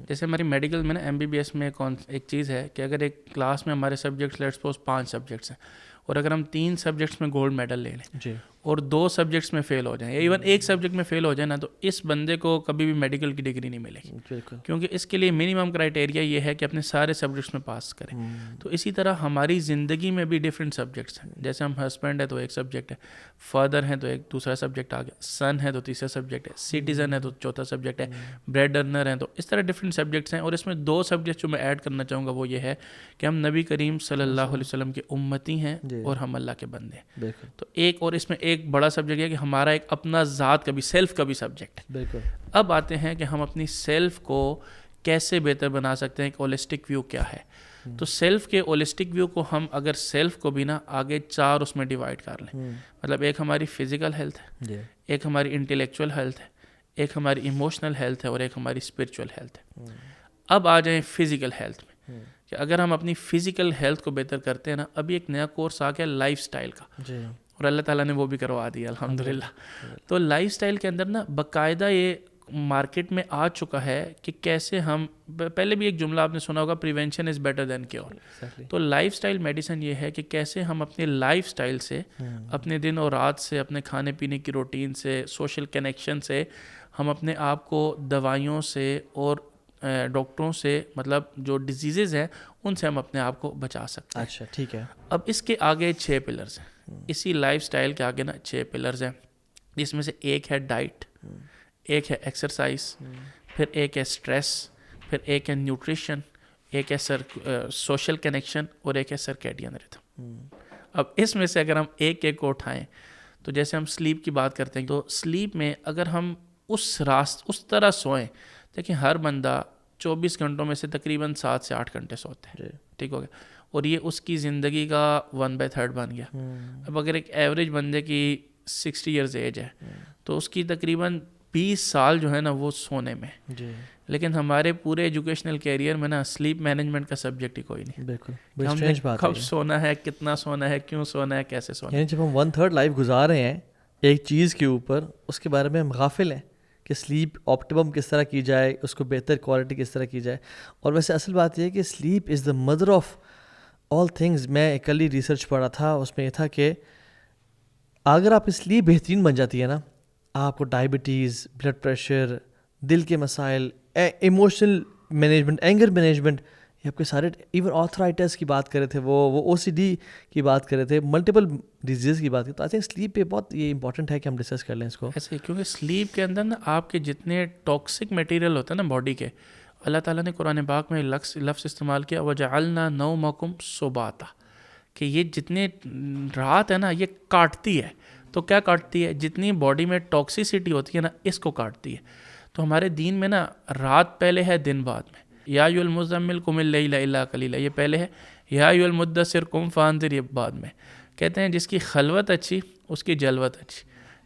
جیسے ہماری میڈیکل میں نا MBBS میں ایک چیز ہے کہ اگر ایک کلاس میں ہمارے سبجیکٹس لیٹس سپوز 5 سبجیکٹس ہیں, اور اگر ہم 3 سبجیکٹس میں گولڈ میڈل لے لیں جی, اور 2 سبجیکٹس میں فیل ہو جائیں, یا ایون ایک سبجیکٹ میں فیل ہو جائے نا, تو اس بندے کو کبھی بھی میڈیکل کی ڈگری نہیں ملے گی, کیونکہ اس کے لیے منیمم کرائٹیریا یہ ہے کہ اپنے سارے سبجیکٹس میں پاس کریں. تو اسی طرح ہماری زندگی میں بھی ڈفرینٹ سبجیکٹس ہیں. جیسے ہم ہسبینڈ ہے تو ایک سبجیکٹ ہے, فادر ہیں تو ایک دوسرا سبجیکٹ آ گیا, سن ہے تو تیسرا سبجیکٹ ہے, سٹیزن ہے تو چوتھا سبجیکٹ ہے, بریڈ ارنر ہیں, تو اس طرح ڈفرینٹ سبجیکٹس ہیں. اور اس میں 2 سبجیکٹ جو میں ایڈ کرنا چاہوں گا وہ یہ ہے کہ ہم نبی کریم صلی اللہ علیہ وسلم کے امتی ہیں اور ہم اللہ کے بندے ہیں. تو ایک اور اس میں ایک بڑا سبجیکٹ ہے کہ ہمارا ایک اپنا ذات کا بھی, سیلف کا بھی سبجیکٹ ہے. بالکل. اب آتے ہیں کہ ہم اپنی سیلف کو کیسے بہتر بنا سکتے ہیں, ایک ہولسٹک ویو کیا ہے. تو سیلف کے ہولسٹک ویو کو ہم اگر سیلف کو بھی نا آگے 4 اس میں ڈیوائڈ کر لیں, مطلب ایک ہماری فزیکل ہیلتھ ہے, ایک ہماری انٹلیکچوئل ہیلتھ ہے, ایک ہماری ایموشنل ہیلتھ ہے, اور ایک ہماری اسپرچول ہیلتھ ہے. اب آ جائیں فزیکل ہیلتھ میں, کہ اگر ہم اپنی فزیکل ہیلتھ کو بہتر کرتے ہیں نا, ابھی ایک نیا کورس آ گیا لائف سٹائل کا, اور اللہ تعالیٰ نے وہ بھی کروا دیا الحمدللہ. تو لائف سٹائل کے اندر نا باقاعدہ یہ مارکیٹ میں آ چکا ہے کہ کیسے ہم, پہلے بھی ایک جملہ آپ نے سنا ہوگا, prevention is better than cure. تو لائف سٹائل میڈیسن یہ ہے کہ کیسے ہم اپنے لائف سٹائل سے, اپنے دن اور رات سے, اپنے کھانے پینے کی روٹین سے, سوشل کنیکشن سے, ہم اپنے آپ کو دوائیوں سے اور ڈاکٹروں سے, مطلب جو ڈیزیزز ہیں ان سے ہم اپنے آپ کو بچا سکتے ہیں. اچھا ٹھیک ہے. اب اس کے آگے 6 پلرز ہیں, اسی لائف سٹائل کے آگے نا 6 پلرز ہیں, جس میں سے ایک ہے ڈائٹ, ایک ہے ایکسرسائز, پھر ایک ہے سٹریس, پھر ایک ہے نیوٹریشن, ایک ہے سوشل کنیکشن, اور ایک ہے سرکیڈین ریتھم. اب اس میں سے اگر ہم ایک ایک کو اٹھائیں تو جیسے ہم سلیپ کی بات کرتے ہیں, تو سلیپ میں اگر ہم اس طرح سوئیں, دیکھیں ہر بندہ 24 گھنٹوں میں سے تقریباً 7 سے 8 گھنٹے سوتے ہیں, ٹھیک ہو گیا, اور یہ اس کی زندگی کا 1/3 بن گیا. اب اگر ایک ایوریج بندے کی 60 ایئرز ایج ہے تو اس کی تقریباً 20 سال جو ہے نا وہ سونے میں. لیکن ہمارے پورے ایجوکیشنل کیریئر میں نا سلیپ مینجمنٹ کا سبجیکٹ ہی کوئی نہیں. بالکل ہم نے کب سونا ہے, کتنا سونا ہے, کیوں سونا ہے, کیسے سونا ہے. یعنی جب ہم 1/3 لائف گزار رہے ہیں ایک چیز کے اوپر, اس کے بارے میں ہم غافل ہیں کہ سلیپ آپٹیمم کس طرح کی جائے, اس کو بہتر کوالٹی کس طرح کی جائے. اور ویسے اصل بات یہ ہے کہ sleep is the mother of all things. میں کل ہی ریسرچ پڑھا تھا, اس میں یہ تھا کہ اگر آپ اس لیے بہترین بن جاتی ہے نا, آپ کو ڈائبٹیز, بلڈ پریشر, دل کے مسائل, ایموشنل مینجمنٹ, اینگر مینجمنٹ, یہ آپ کے سارے ایون آرتھرائٹس کی بات کرے تھے, وہ او سی ڈی کی بات کرے تھے, ملٹیپل ڈیزیز کی بات کی. تو آئی تھنک سلیپ پہ بہت یہ امپورٹنٹ ہے کہ ہم ڈسکس کر لیں اس کو. ایسے کیونکہ سلیپ کے اندر نا آپ کے جتنے ٹاکسک میٹیریل ہوتے ہیں نا باڈی کے, اللہ تعالیٰ نے قرآن پاک میں لفظ استعمال کیا وَجَعَلْنَا نَوْمَكُمْ سُبَاتًا, کہ یہ جتنے رات ہے نا یہ کاٹتی ہے. تو کیا کاٹتی ہے؟ جتنی باڈی میں ٹاکسیسٹی ہوتی ہے نا اس کو کاٹتی ہے. تو ہمارے دین میں نا رات پہلے ہے, دن بعد میں. یا ایھا المزمل قم اللیل الا قلیلا یہ پہلے ہے, یا ایھا المدثر قم فانذر یہ بعد میں. کہتے ہیں جس کی خلوت اچھی اس کی جلوت اچھی,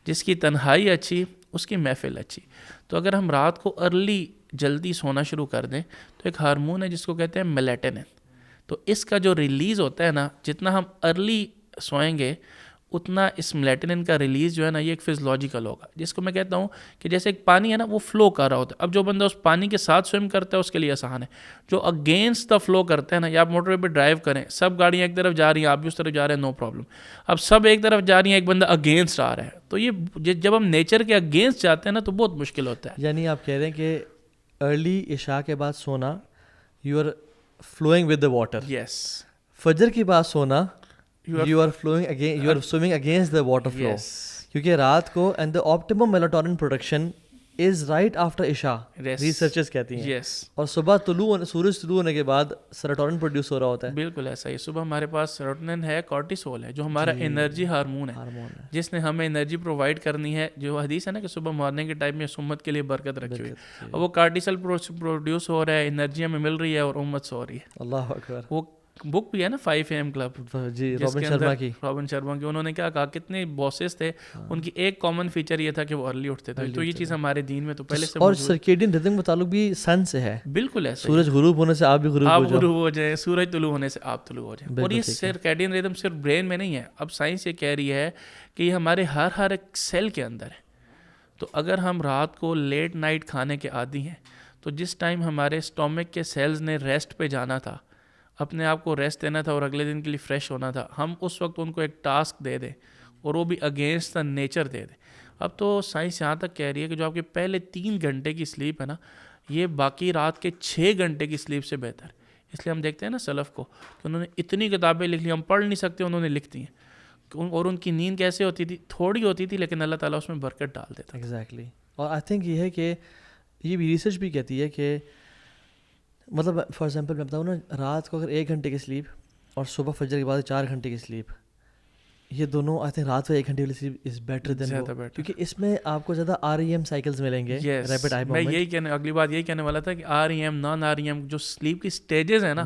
جس کی تنہائی اچھی اس کی محفل اچھی. تو اگر ہم رات کو ارلی جلدی سونا شروع کر دیں تو ایک ہارمون ہے جس کو کہتے ہیں میلیٹونن. تو اس کا جو ریلیز ہوتا ہے نا, جتنا ہم ارلی سوئیں گے اتنا اس میلیٹونن کا ریلیز جو ہے نا یہ ایک فزیولوجیکل ہوگا, جس کو میں کہتا ہوں کہ جیسے ایک پانی ہے نا وہ فلو کر رہا ہوتا ہے. اب جو بندہ اس پانی کے ساتھ سوئم کرتا ہے اس کے لیے آسان ہے. جو اگینسٹ دا فلو کرتا ہے نا, یا آپ موٹر وے پہ ڈرائیو کریں, سب گاڑیاں ایک طرف جا رہی ہیں, آپ بھی اس طرف جا رہے ہیں, نو پرابلم. اب سب ایک طرف جا رہی ہیں, ایک بندہ اگینسٹ آ رہا ہے, تو یہ جب ہم نیچر کے اگینسٹ جاتے ہیں نا تو بہت مشکل ہوتا ہے. یعنی آپ کہہ رہے ہیں کہ ارلی عشاء کے بعد سونا you are flowing with the water. Yes. فجر کے بعد سونا you are flowing again, you are swimming against the water flow. Yes. کیونکہ رات کو and the optimum melatonin production is right after عشاء, ریسرچرز کہتی ہیں. Yes. اور صبح سورج طلوع ہونے کے بعد سیروٹونن پروڈیوس ہو رہا ہوتا ہے. بالکل ایسا ہی. صبح ہمارے پاس سیروٹونن ہے, کارٹیسول ہے جو ہمارا انرجی ہارمون ہے, جس نے ہمیں انرجی پرووائڈ کرنی ہے. جو حدیث ہے نا کہ صبح مارننگ کے ٹائم میں امت کے لیے برکت رکھی ہوئی ہے, اور وہ کارٹیسول پروڈیوس ہو رہا ہے, انرجی ہمیں مل رہی ہے اور امت سو رہی ہے. اللہ اکبر. وہ بک بھی ہے نا 5 AM کلب, جی رابن شرما کی. انہوں نے کیا کہا, کتنے باسز تھے, ان کی ایک کامن فیچر یہ تھا کہ وہ ارلی اٹھتے تھے. تو یہ چیز ہمارے دین میں تو پہلے سے, اور سرکیڈین ردم کا تعلق بھی سن سے ہے. بالکل ایسا, سورج غروب ہونے سے آپ بھی غروب ہو جائیں, سورج طلوع ہونے سے آپ طلوع ہو جائیں. اور یہ سرکیڈین ردم صرف برین میں نہیں ہے, اب سائنس یہ کہہ رہی ہے کہ یہ ہمارے ہر ایک سیل کے اندر ہے. تو اگر ہم رات کو لیٹ نائٹ کھانے کے عادی ہیں, تو جس ٹائم ہمارے اسٹومک کے سیلز نے ریسٹ پہ جانا تھا, اپنے آپ کو ریسٹ دینا تھا اور اگلے دن کے لیے فریش ہونا تھا, ہم اس وقت ان کو ایک ٹاسک دے دیں اور وہ بھی اگینسٹ دا نیچر دے دیں. اب تو سائنس یہاں تک کہہ رہی ہے کہ جو آپ کے پہلے 3 گھنٹے کی سلیپ ہے نا, یہ باقی رات کے 6 گھنٹے کی سلیپ سے بہتر ہے. اس لیے ہم دیکھتے ہیں نا سلف کو کہ انہوں نے اتنی کتابیں لکھ لی, ہم پڑھ نہیں سکتے, انہوں نے لکھ دی ہیں. اور ان کی نیند کیسے ہوتی تھی, تھوڑی ہوتی تھی لیکن اللہ تعالیٰ اس میں برکت ڈال دیتا. ایگزیکٹلی. اور آئی تھنک یہ ہے کہ یہ بھی ریسرچ بھی کہتی ہے کہ مطلب فار ایگزامپل میں بتاؤں نا, رات کو اگر 1 گھنٹے کی سلیپ اور صبح فجر کے بعد 4 گھنٹے کی سلیپ, یہ دونوں آئی تھنک رات کو 1 گھنٹے والی سلیپ از بیٹر دین, کیونکہ اس میں آپ کو زیادہ REM سائیکلز ملیں گے, ریپڈ آئی موومنٹ. میں یہی کہنے, اگلی بات یہی کہنے والا تھا کہ REM نان REM جو سلیپ کی سٹیجز ہیں نا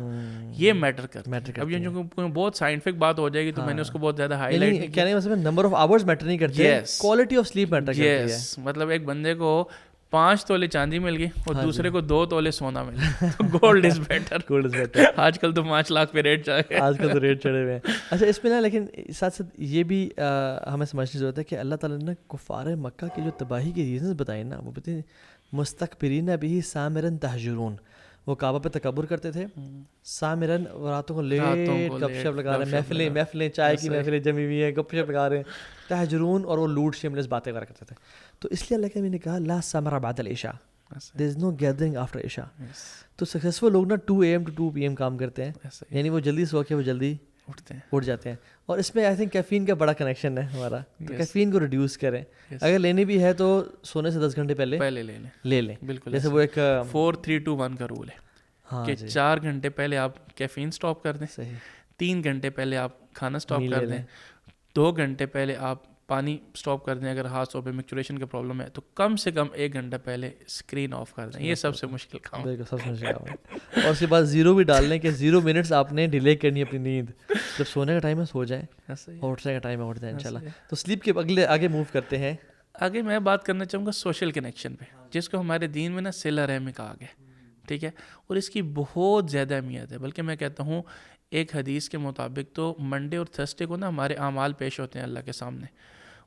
یہ میٹر کرتے. اب یہ جو بہت سائنٹیفک بات ہو جائے گی تو میں نے اس کو بہت زیادہ ہائی لائٹ نہیں کیا. کہنے کا نمبر آف آورز میٹر نہیں کرتے, کوالٹی آف سلیپ میٹر کرتی ہے. مطلب ایک بندے کو 5 تولے چاندی مل گئی اور دوسرے کو 2 تولے سونا مل گیا, تو gold is better. Gold is better. آج کل تو 5 لاکھ پہ ریٹ چڑھ گئے, آج کل تو ریٹ چڑھے ہوئے ہیں. اچھا اس میں نا لیکن ساتھ ساتھ یہ بھی ہمیں سمجھنے کی ضرورت ہے کہ اللہ تعالیٰ نے کفار مکہ کی جو تباہی کے ریزنز بتائے نا, وہ بتائیں مستکبرین بھی سامرن تہجرون, وہ کعبہ پہ تکبر کرتے تھے, سامرن راتوں کو لیٹ گپ شپ لگا رہے ہیں, محفلیں چائے کی محفلیں جمی ہوئی ہیں, گپ شپ لگا رہے ہیں, تہجرون, اور وہ لوٹ شیملیس باتیں کرا کرتے تھے. تو اس لیے اللہ نے کہا لا سمر بعد العشاء, there is no gathering after عشاء. تو سکسیزفل لوگ نا 2 AM to 2 PM کام کرتے ہیں, یعنی وہ جلدی سو کے وہ جلدی اٹھ جاتے ہیں. اور اس میں آئی تھنک کیفین کا بڑا کنیکشن ہے ہمارا, تو کیفین کو ریڈیوس کریں. اگر لینی بھی ہے تو سونے سے 10 گھنٹے پہلے لے لیں. بالکل, جیسے وہ ایک 4-3-2-1 کا رول ہے کہ 4 گھنٹے پہلے آپ کیفین سٹاپ کر دیں, 3 گھنٹے پہلے آپ کھانا سٹاپ کر دیں, 2 گھنٹے پہلے آپ پانی سٹاپ کر دیں. اگر ہاتھ سو پہ میکچوریشن کا پرابلم ہے تو کم سے کم 1 گھنٹہ پہلے اسکرین آف کر دیں. یہ سب سے مشکل کام ہے. سب سے مشکل کام ہے. اور اس کے بعد 0 بھی ڈال لیں کہ 0 منٹس آپ نے ڈیلے کرنی ہے اپنی نیند. جب سونے کا ٹائم ہے سو جائیں, اور اٹھنے کا ٹائم ہے اٹھ جائیں انشاءاللہ. تو سلیپ کے آگے موو کرتے ہیں. آگے میں بات کرنا چاہوں گا سوشل کنیکشن پہ, جس کو ہمارے دین میں نا صلہ رحمی کہا گیا. ٹھیک ہے, اور اس کی بہت زیادہ اہمیت ہے. بلکہ میں کہتا ہوں ایک حدیث کے مطابق تو منڈے اور تھرسڈے کو نا ہمارے اعمال پیش ہوتے ہیں اللہ کے سامنے,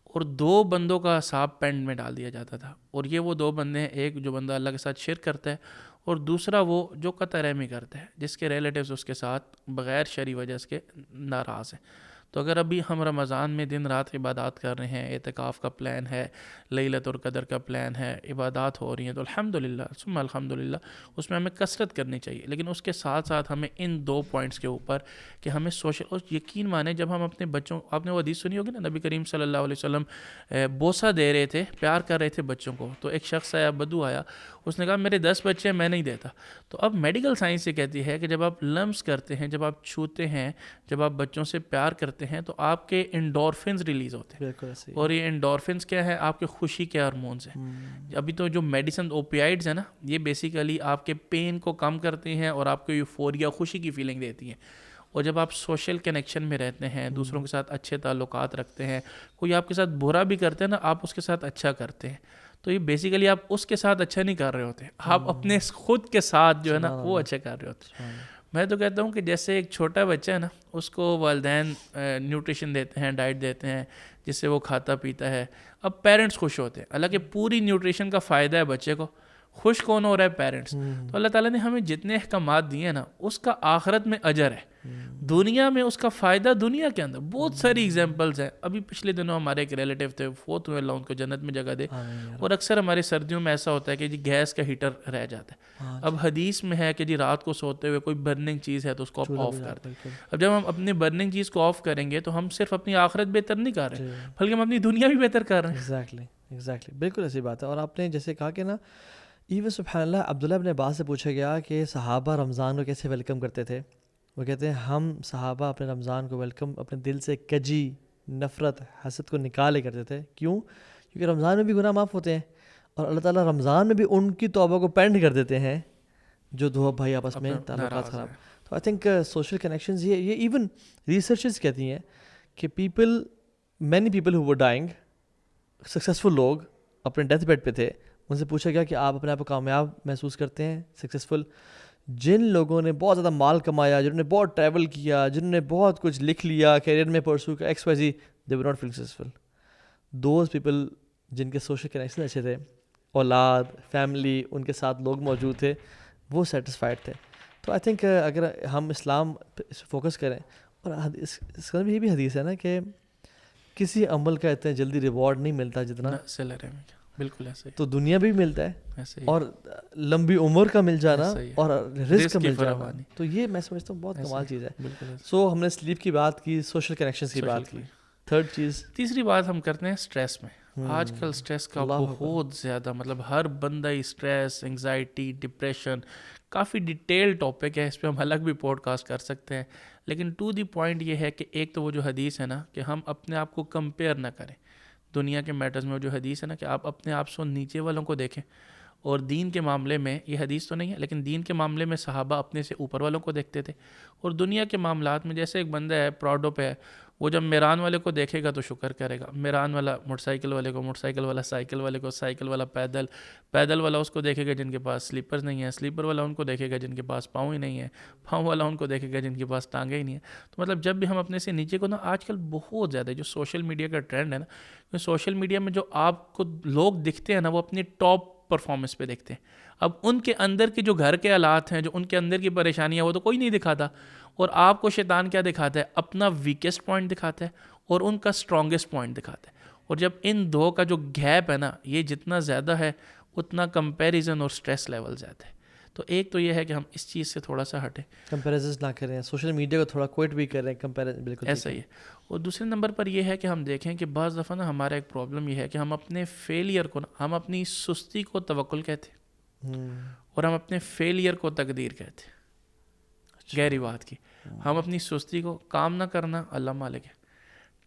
اور 2 بندوں کا حساب پینڈ میں ڈال دیا جاتا تھا. اور یہ وہ 2 بندے ہیں, ایک جو بندہ اللہ کے ساتھ شرک کرتا ہے, اور دوسرا وہ جو قطع رحمی کرتا ہے, جس کے ریلیٹیوز اس کے ساتھ بغیر شرعی وجہ کے ناراض ہیں. تو اگر ابھی ہم رمضان میں دن رات عبادات کر رہے ہیں, اعتکاف کا پلان ہے, لیلۃ القدر کا پلان ہے, عبادات ہو رہی ہیں, تو الحمدللہ ثم الحمدللہ اس میں ہمیں کثرت کرنی چاہیے. لیکن اس کے ساتھ ساتھ ہمیں ان 2 پوائنٹس کے اوپر کہ ہمیں سوشل, اور یقین مانیں جب ہم اپنے بچوں, آپ نے وہ حدیث سنی ہوگی نا, نبی کریم صلی اللہ علیہ وسلم بوسہ دے رہے تھے, پیار کر رہے تھے بچوں کو, تو ایک شخص آیا, بدو آیا, اس نے کہا میرے 10 بچے ہیں, میں نہیں دیتا. تو اب میڈیکل سائنس یہ کہتی ہے کہ جب آپ لمس کرتے ہیں, جب آپ چھوتے ہیں, جب آپ بچوں سے پیار کرتے ہیں, تو آپ کے انڈورفنز ریلیز ہوتے ہیں. اور یہ انڈورفنز کیا ہے, آپ کے خوشی کے ہارمونز ہیں. ابھی تو جو میڈیسن اوپیائڈز ہیں نا, یہ بیسیکلی آپ کے پین کو کم کرتی ہیں اور آپ کو یوفوریا, خوشی کی فیلنگ دیتی ہیں. اور جب آپ سوشل کنیکشن میں رہتے ہیں, دوسروں کے ساتھ اچھے تعلقات رکھتے ہیں, کوئی آپ کے ساتھ برا بھی کرتے ہیں نا, آپ اس کے ساتھ اچھا کرتے ہیں, تو یہ بیسیکلی آپ اس کے ساتھ اچھا نہیں کر رہے ہوتے, آپ اپنے خود کے ساتھ جو ہے نا وہ اچھا کر رہے ہوتے. میں تو کہتا ہوں کہ جیسے ایک چھوٹا بچہ ہے نا, اس کو والدین نیوٹریشن دیتے ہیں, ڈائٹ دیتے ہیں, جس سے وہ کھاتا پیتا ہے, اب پیرنٹس خوش ہوتے ہیں. حالانکہ پوری نیوٹریشن کا فائدہ ہے بچے کو, خوش کون ہو رہا ہے, پیرنٹس. تو اللہ تعالیٰ نے ہمیں جتنے احکامات دیے ہیں نا, اس کا آخرت میں اجر ہے, دنیا میں اس کا فائدہ دنیا کے اندر. بہت ساری ایگزامپلز ہیں. ابھی پچھلے دنوں ہمارے ایک ریلیٹیو تھے, فوت ہوئے, اللہ ان کو جنت میں جگہ دے. اور اکثر ہمارے سردیوں میں ایسا ہوتا ہے کہ جی گیس کا ہیٹر رہ جاتا ہے. اب حدیث میں ہے کہ جی رات کو سوتے ہوئے کوئی برننگ چیز ہے تو اس کو آپ آف کر دیں. اب جب ہم اپنی برننگ چیز کو آف کریں گے تو ہم صرف اپنی آخرت بہتر نہیں کر رہے, بلکہ ہم اپنی دنیا بھی بہتر کر رہے ہیں. ایگزیکٹلی بالکل ایسی بات ہے. اور آپ نے جیسے کہا کہ نا, ایون سبحان اللہ, عبداللہ ابن عباس سے پوچھا گیا کہ صحابہ رمضان کو کیسے ویلکم کرتے تھے. وہ کہتے ہیں ہم صحابہ اپنے رمضان کو ویلکم اپنے دل سے کجی, نفرت, حسد کو نکالے کرتے تھے. کیوں؟ کیونکہ رمضان میں بھی گناہ معاف ہوتے ہیں, اور اللہ تعالیٰ رمضان میں بھی ان کی توبہ کو پینڈ کر دیتے ہیں جو دو بھائی آپس میں تعلقات خراب. تو آئی تھنک سوشل کنیکشنز, یہ ایون ریسرچز کہتی ہیں کہ many people who were dying, successful لوگ اپنے ڈیتھ بیڈ پہ تھے, ان سے پوچھا گیا کہ آپ اپنے آپ کو کامیاب محسوس کرتے ہیں, سکسیزفل. جن لوگوں نے بہت زیادہ مال کمایا, جنہوں نے بہت ٹریول کیا, جنہوں نے بہت کچھ لکھ لیا, کیریئر میں پرسو کا X Y Z, they were not feel successful. Those people جن کے سوشل کنیکشن اچھے تھے, اولاد, فیملی, ان کے ساتھ لوگ موجود تھے, وہ سیٹسفائڈ تھے. تو آئی تھنک اگر ہم اسلام پہ فوکس کریں, اور اس کا بھی یہ بھی حدیث ہے نا کہ کسی عمل کا اتنا جلدی ریوارڈ نہیں ملتا جتنا سیلری میں. بالکل ایسے ہی. تو دنیا بھی ملتا ہے, اور لمبی عمر کا مل جانا, اور رزق کا مل جانا, تو یہ میں سمجھتا ہوں بہت کمال چیز ہے. سو ہم نے سلیپ کی بات کی, سوشل کنیکشنز کی بات کی. تھرڈ چیز, تیسری بات ہم کرتے ہیں اسٹریس میں. آج کل اسٹریس کا بہت زیادہ, مطلب ہر بندہ ہی اسٹریس, انگزائٹی, ڈپریشن, کافی ڈیٹیل ٹاپک ہے, اس پہ ہم الگ بھی پوڈ کاسٹ کر سکتے ہیں. لیکن ٹو دی پوائنٹ یہ ہے کہ ایک تو وہ جو حدیث ہے نا کہ ہم اپنے آپ کو کمپیئر نہ کریں دنیا کے میٹرز میں. وہ جو حدیث ہے نا کہ آپ اپنے آپ سے نیچے والوں کو دیکھیں, اور دین کے معاملے میں, یہ حدیث تو نہیں ہے لیکن دین کے معاملے میں صحابہ اپنے سے اوپر والوں کو دیکھتے تھے. اور دنیا کے معاملات میں جیسے ایک بندہ ہے پراڈو پہ ہے, وہ جب میران والے کو دیکھے گا تو شکر کرے گا, میران والا موٹر سائیکل والے کو, موٹر سائیکل والا سائیکل والے کو, سائیکل والا پیدل, پیدل والا اس کو دیکھے گا جن کے پاس سلیپرز نہیں ہیں, سلیپر والا ان کو دیکھے گا جن کے پاس پاؤں ہی نہیں ہے, پاؤں والا ان کو دیکھے گا جن کے پاس ٹانگیں ہی نہیں ہیں. تو مطلب جب بھی ہم اپنے سے نیچے کو نا, آج کل بہت زیادہ جو سوشل میڈیا کا ٹرینڈ ہے نا, سوشل میڈیا میں جو آپ کو لوگ دکھتے ہیں نا, وہ اپنی ٹاپ پرفارمنس پہ دیکھتے ہیں. اب ان کے اندر کے جو گھر کے حالات ہیں, جو ان کے اندر کی پریشانیاں, وہ تو کوئی نہیں دکھاتا. اور آپ کو شیطان کیا دکھاتا ہے؟ اپنا ویکسٹ پوائنٹ دکھاتا ہے اور ان کا اسٹرانگسٹ پوائنٹ دکھاتا ہے. اور جب ان دو کا جو گیپ ہے نا, یہ جتنا زیادہ ہے اتنا کمپیریزن اور اسٹریس لیول زیادہ ہے. تو ایک تو یہ ہے کہ ہم اس چیز سے تھوڑا سا ہٹیں, کمپیریزن نہ کریں, سوشل میڈیا کو تھوڑا کوئٹ بھی کریں, کمپیریزن بالکل ایسا ہی ہے. اور دوسرے نمبر پر یہ ہے کہ ہم دیکھیں کہ بعض دفعہ نا ہمارا ایک پرابلم یہ ہے کہ ہم اپنے فیلئر کو نا, ہم اپنی سستی کو توکل کہتے ہیں, اور ہم اپنے فیلئر کو تقدیر کہتے ہیں. گہری بات کی, ہم اپنی سستی کو, کام نہ کرنا اللہ مالک ہے,